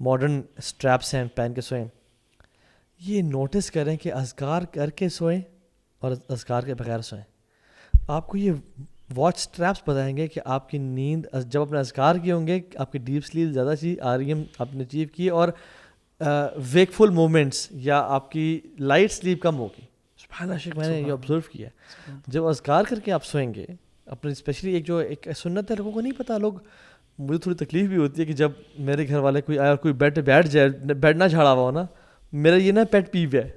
ماڈرن اسٹریپس ہیں پہن کے سوئیں, یہ نوٹس کریں کہ اذکار کر کے سوئیں اور اذکار کے بغیر سوئیں. آپ کو یہ واچ اسٹریپس بتائیں گے کہ آپ کی نیند جب اپنے اذکار کیے ہوں گے, آپ کی ڈیپ سلیپ زیادہ آ رہی ہے, آپ نے اچیو کی, اور ویکفل مومنٹس یا آپ کی لائٹ سلیپ کم ہوگی. سبحان اللہ, میں نے یہ آبزرو کیا ہے. جب اذکار کر کے آپ سوئیں گے اپنے, اسپیشلی ایک سنت ہے, لوگوں کو نہیں پتہ. لوگ, مجھے تھوڑی تکلیف بھی ہوتی ہے کہ جب میرے گھر والے کوئی آیا اور کوئی بیڈ پہ بیٹھ جائے, بیڈ نہ جھاڑا ہوا ہو نا, میرا یہ نا پیٹ پیو ہے.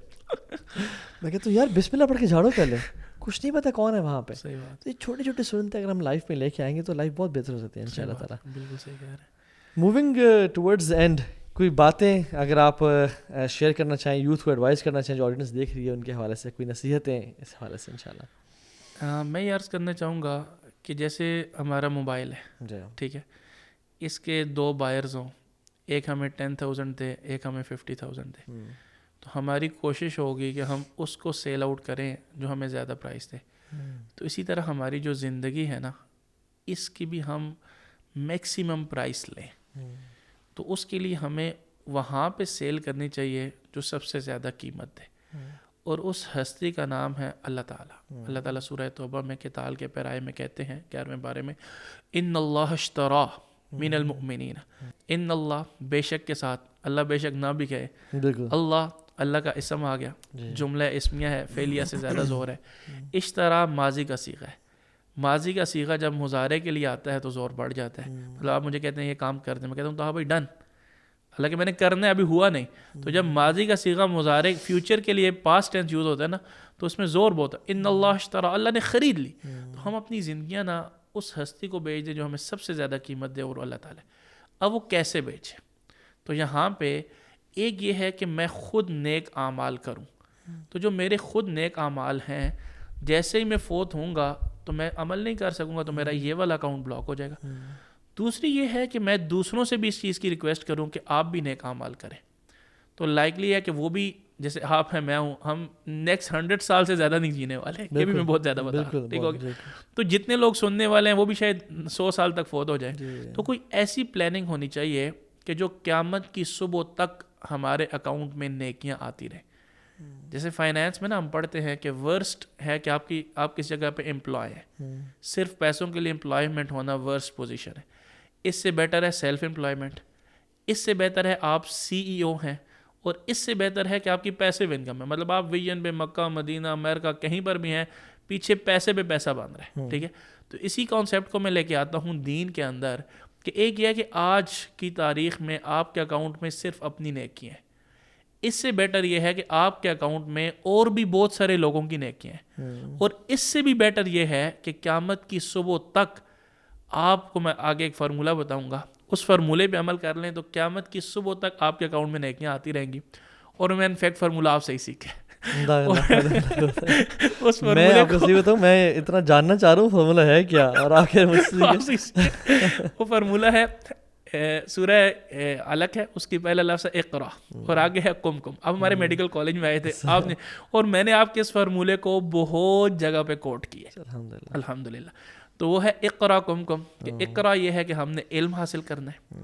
میں کہتا ہوں یار بسم اللہ پڑھ کے جھاڑو پہلے, کچھ نہیں پتہ کون ہے وہاں پہ. تو یہ چھوٹی چھوٹی سنتیں اگر ہم لائف میں لے کے آئیں گے تو لائف بہت بہتر ہو سکتی ہے ان شاء اللہ تعالیٰ. بالکل صحیح کہہ رہے ہیں. موونگ ٹورڈز اینڈ, کوئی باتیں اگر آپ شیئر کرنا چاہیں, یوتھ کو ایڈوائز کرنا چاہیں جو آڈینس دیکھ رہی ہے, ان کے حوالے سے کوئی نصیحتیں اس حوالے سے ان شاء اللہ. میں یہ عرض کرنا چاہوں گا کہ جیسے ہمارا موبائل ہے, ٹھیک ہے, اس کے 2 بائرز ہوں, ایک ہمیں 10,000 دے, ایک ہمیں 50,000 دے, تو ہماری کوشش ہوگی کہ ہم اس کو سیل آؤٹ کریں جو ہمیں زیادہ پرائس دے. تو اسی طرح ہماری جو زندگی ہے نا اس کی بھی ہم میکسیمم پرائس لیں. تو اس کے لیے ہمیں وہاں پہ سیل کرنی چاہیے جو سب سے زیادہ قیمت دے, اور اس ہستی کا نام ہے اللہ تعالیٰ. اللہ تعالیٰ سورہ توبہ میں قتال کے پیرائے میں کہتے ہیں 11ویں بارے میں, ان اللہ اشترا من المؤمنین, ان اللہ بے شک کے ساتھ, اللہ بے شک نہ بھی کہے, اللہ کا اسم آ گیا, جملہ اسمیہ ہے, فعلیہ سے زیادہ زور ہے. اشترا ماضی کا صیغہ ہے. ماضی کا صیغہ جب مضارع کے لیے آتا ہے تو زور بڑھ جاتا ہے. مطلب آپ مجھے کہتے ہیں یہ کام کر دیں, میں کہتا ہوں تو ہاں بھائی ڈن, حالانکہ میں نے کرنا ہے ابھی ہوا نہیں. تو جب ماضی کا صیغہ مضارع فیوچر کے لیے پاسٹ ٹینس یوز ہوتا ہے نا تو اس میں زور بہت ہے. ان اللہ اشترا, اللہ نے خرید لی. تو ہم اپنی زندگیاں نا اس ہستی کو بیچ دیں جو ہمیں سب سے زیادہ قیمت دے, اور اللہ تعالیٰ. اب وہ کیسے بیچے؟ تو یہاں پہ ایک یہ ہے کہ میں خود نیک اعمال کروں. تو جو میرے خود نیک اعمال ہیں, جیسے ہی میں فوت ہوں گا تو میں عمل نہیں کر سکوں گا, تو میرا یہ والا اکاؤنٹ بلاک ہو جائے گا. دوسری یہ ہے کہ میں دوسروں سے بھی اس چیز کی ریکویسٹ کروں کہ آپ بھی نیک اعمال کریں. تو لائکلی ہے کہ وہ بھی, جیسے آپ ہیں میں ہوں, ہم نیکسٹ 100 سال سے زیادہ نہیں جینے والے, یہ بھی میں بہت زیادہ بتا رہا ہوں, ٹھیک ہو گیا. تو جتنے لوگ سننے والے ہیں وہ بھی شاید 100 سال تک فوت ہو جائیں. تو کوئی ایسی پلاننگ ہونی چاہیے کہ جو قیامت کی صبح تک ہمارے اکاؤنٹ میں نیکیاں آتی رہیں. جیسے فائنینس میں نا ہم پڑھتے ہیں کہ ورسٹ ہے کہ آپ کس جگہ پہ امپلائی ہے, صرف پیسوں کے لیے امپلائمنٹ ہونا ورسٹ پوزیشن ہے. اس سے بیٹر ہے سیلف امپلائمنٹ, اس سے بہتر ہے آپ CEO ہیں, اور اس سے بہتر ہے کہ آپ کی پیسیو انکم ہے. مطلب آپ ویژن پہ مکہ مدینہ امریکہ کہیں پر بھی ہیں, پیچھے پیسے پہ پیسہ باندھ رہے ہیں, ٹھیک ہے. تو اسی کانسیپٹ کو میں لے کے آتا ہوں دین کے اندر, کہ ایک یہ ہے کہ آج کی تاریخ میں آپ کے اکاؤنٹ میں صرف اپنی نیکیاں ہیں. اس سے بیٹر یہ ہے کہ آپ کے اکاؤنٹ میں اور بھی بہت سارے لوگوں کی نیکیاں ہیں. اور اس سے بھی بیٹر یہ ہے کہ قیامت کی صبح تک آپ کو میں آگے ایک فارمولہ بتاؤں گا, اس فارمولے پہ عمل کر لیں تو قیامت کی صبح تک آپ کے اکاؤنٹ میں نیکیاں آتی رہیں گی. اور میں انفیکٹ فارمولہ آپ سے ہی سیکھا. میں آپ کو صحیح بتاؤں, میں اتنا جاننا چاہ رہا ہوں فارمولہ ہے کیا, اور آخر وہ فارمولہ ہے سورہ علق ہے, اس کی پہلا لفظ ہے اقرا اور آگے ہے کم کم. اب ہمارے میڈیکل کالج میں آئے تھے آپ نے, اور میں نے آپ کے اس فارمولے کو بہت جگہ پہ کوٹ کیا الحمدللہ. تو وہ ہے اقرا کم کم, کہ اقرا یہ ہے کہ ہم نے علم حاصل کرنا ہے.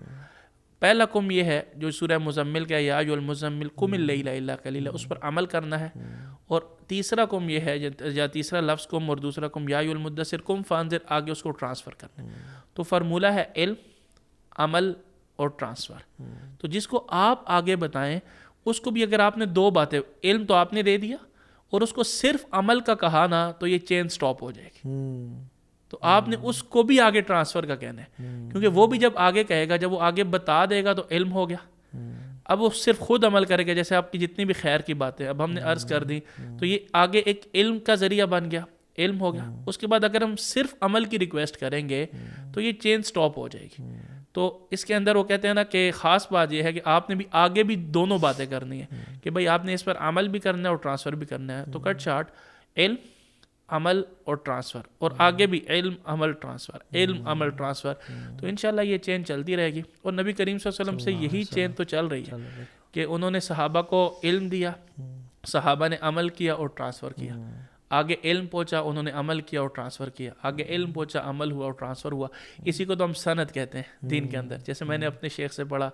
پہلا کم یہ ہے جو سورہ مزمل کا یا ایھا المزمل قم اللیل الا قلیلا, اس پر عمل کرنا ہے. اور تیسرا کم یہ ہے, یا تیسرا لفظ کم اور دوسرا کم یا ایھا المدثر قم فانذر, آگے اس کو ٹرانسفر کرنا ہے. تو فارمولہ ہے علم, عمل اور ٹرانسفر. تو جس کو آپ آگے بتائیں اس کو بھی اگر آپ نے دو باتیں, علم تو آپ نے دے دیا اور اس کو صرف عمل کا کہا نا, تو یہ چین سٹاپ ہو جائے گی. تو آپ نے اس کو بھی آگے ٹرانسفر کا کہنا ہے, کیونکہ وہ بھی جب آگے کہے گا, جب وہ آگے بتا دے گا تو علم ہو گیا. اب وہ صرف خود عمل کرے گا, جیسے آپ کی جتنی بھی خیر کی باتیں اب ہم نے عرض کر دی, تو یہ آگے ایک علم کا ذریعہ بن گیا, علم ہو گیا. اس کے بعد اگر ہم صرف عمل کی ریکویسٹ کریں گے تو یہ چین سٹاپ ہو جائے گی. تو اس کے اندر وہ کہتے ہیں نا کہ خاص بات یہ ہے کہ آپ نے بھی آگے بھی دونوں باتیں کرنی ہے, کہ بھائی آپ نے اس پر عمل بھی کرنا ہے اور ٹرانسفر بھی کرنا ہے. تو کٹ شارٹ علم, عمل اور ٹرانسفر, اور آگے بھی علم عمل ٹرانسفر, علم عمل ٹرانسفر. تو انشاءاللہ یہ چین چلتی رہے گی. اور نبی کریم صلی اللہ علیہ وسلم سے یہی چین تو چل رہی ہے کہ انہوں نے صحابہ کو علم دیا, صحابہ نے عمل کیا اور ٹرانسفر کیا. آگے علم پہنچا, انہوں نے عمل کیا اور ٹرانسفر کیا. آگے علم پہنچا, عمل ہوا اور ٹرانسفر ہوا. اسی کو تو ہم سند کہتے ہیں دین کے اندر. جیسے میں نے اپنے شیخ سے پڑھا,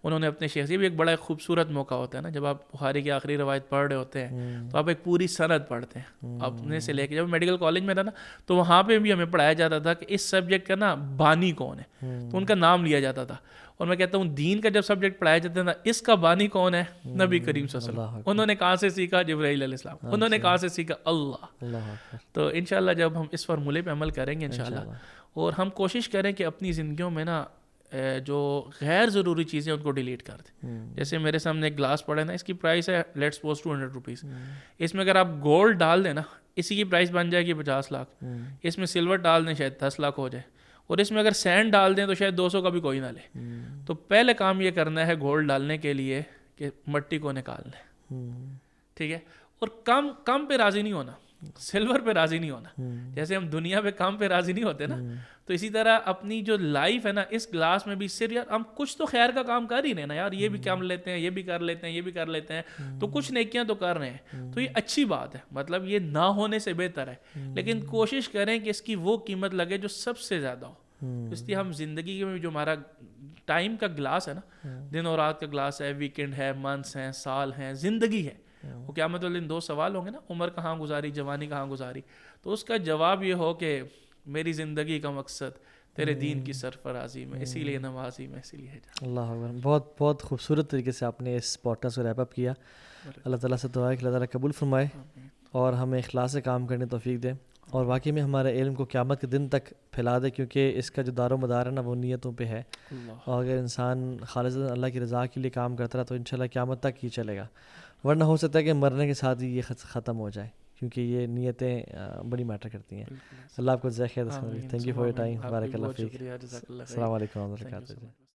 انہوں نے اپنے شیخ سے, یہ بھی ایک بڑا خوبصورت موقع ہوتا ہے نا, جب آپ بخاری کی آخری روایت پڑھ رہے ہوتے ہیں تو آپ ایک پوری سند پڑھتے ہیں اپنے سے لے کے. جب میڈیکل کالج میں تھا نا تو وہاں پہ بھی ہمیں پڑھایا جاتا تھا کہ اس سبجیکٹ کا نا بانی کون ہے, تو ان کا نام لیا جاتا تھا. اور میں کہتا ہوں دین کا جب سبجیکٹ پڑھایا جاتا تھا, اس کا بانی کون ہے؟ نبی کریم صلی اللہ علیہ وسلم. انہوں نے کہاں سے سیکھا؟ جبرائیل علیہ السلام. انہوں نے کہاں سے سیکھا؟ اللہ. تو انشاءاللہ جب ہم اس فارمولے پہ عمل کریں گے انشاءاللہ, اور ہم کوشش کریں کہ اپنی زندگیوں میں نا جو غیر ضروری چیزیں ان کو ڈیلیٹ کر دیں. جیسے میرے سامنے ایک گلاس پڑا ہے نا, اس کی پرائس ہے لیٹس سپوز 200 روپیز. اس میں اگر آپ گولڈ ڈال دیں نا, اسی کی پرائس بن جائے گی 50 لاکھ. اس میں سلور ڈال دیں شاید 10 لاکھ ہو جائے, اور اس میں اگر سینڈ ڈال دیں تو شاید 200 کا بھی کوئی نہ لے. تو پہلے کام یہ کرنا ہے گولڈ ڈالنے کے لیے کہ مٹی کو نکالنا ہے, ٹھیک ہے. اور کم پہ راضی نہیں ہونا. سلور پہ راضی نہیں ہونا. جیسے ہم دنیا پہ کام پہ راضی نہیں ہوتے نا, تو اسی طرح اپنی جو لائف ہے نا اس گلاس میں بھی صرف یار ہم کچھ تو خیر کا کام کر ہی رہے نا یار, یہ بھی کام لیتے ہیں, یہ بھی کر لیتے ہیں, یہ بھی کر لیتے ہیں, تو کچھ نیکیاں تو کر رہے ہیں, تو یہ اچھی بات ہے. مطلب یہ نہ ہونے سے بہتر ہے, لیکن کوشش کریں کہ اس کی وہ قیمت لگے جو سب سے زیادہ ہو. اس لیے ہم زندگی میں جو ہمارا ٹائم کا گلاس ہے نا, دن اور رات کا گلاس ہے, ویکینڈ ہے, منتھس ہیں, سال ہیں, زندگی ہے, وہ قیامت والے دن 2 سوال ہوں گے نا, عمر کہاں گزاری, جوانی کہاں گزاری, تو اس کا جواب یہ ہو کہ میری زندگی کا مقصد تیرے دین کی سرفرازی میں, اسی لیے نمازی میں, اسی لیے جا. اللہ اکبر, بہت بہت خوبصورت طریقے سے آپ نے اس پوڈکاسٹ کو ریپ اپ کیا. اللہ تعالیٰ سے دعا ہے کہ اللہ تعالیٰ قبول فرمائے اور ہمیں اخلاص سے کام کرنے توفیق دے, اور واقعی میں ہمارے علم کو قیامت کے دن تک پھیلا دے, کیونکہ اس کا جو دار و مدار ہے نا وہ نیتوں پہ ہے, اور اگر انسان خالص اللہ کی رضا کے لیے کام کرتا رہا تو انشاءاللہ قیامت تک ہی چلے گا, ورنہ ہو سکتا ہے کہ مرنے کے ساتھ ہی یہ ختم ہو جائے, کیونکہ یہ نیتیں بڑی میٹر کرتی ہیں. اللہ آپ کو جزائے خیر. Thank you for your time. بارک اللہ فیک. السلام علیکم و رحمۃ اللہ وبرکاتہ.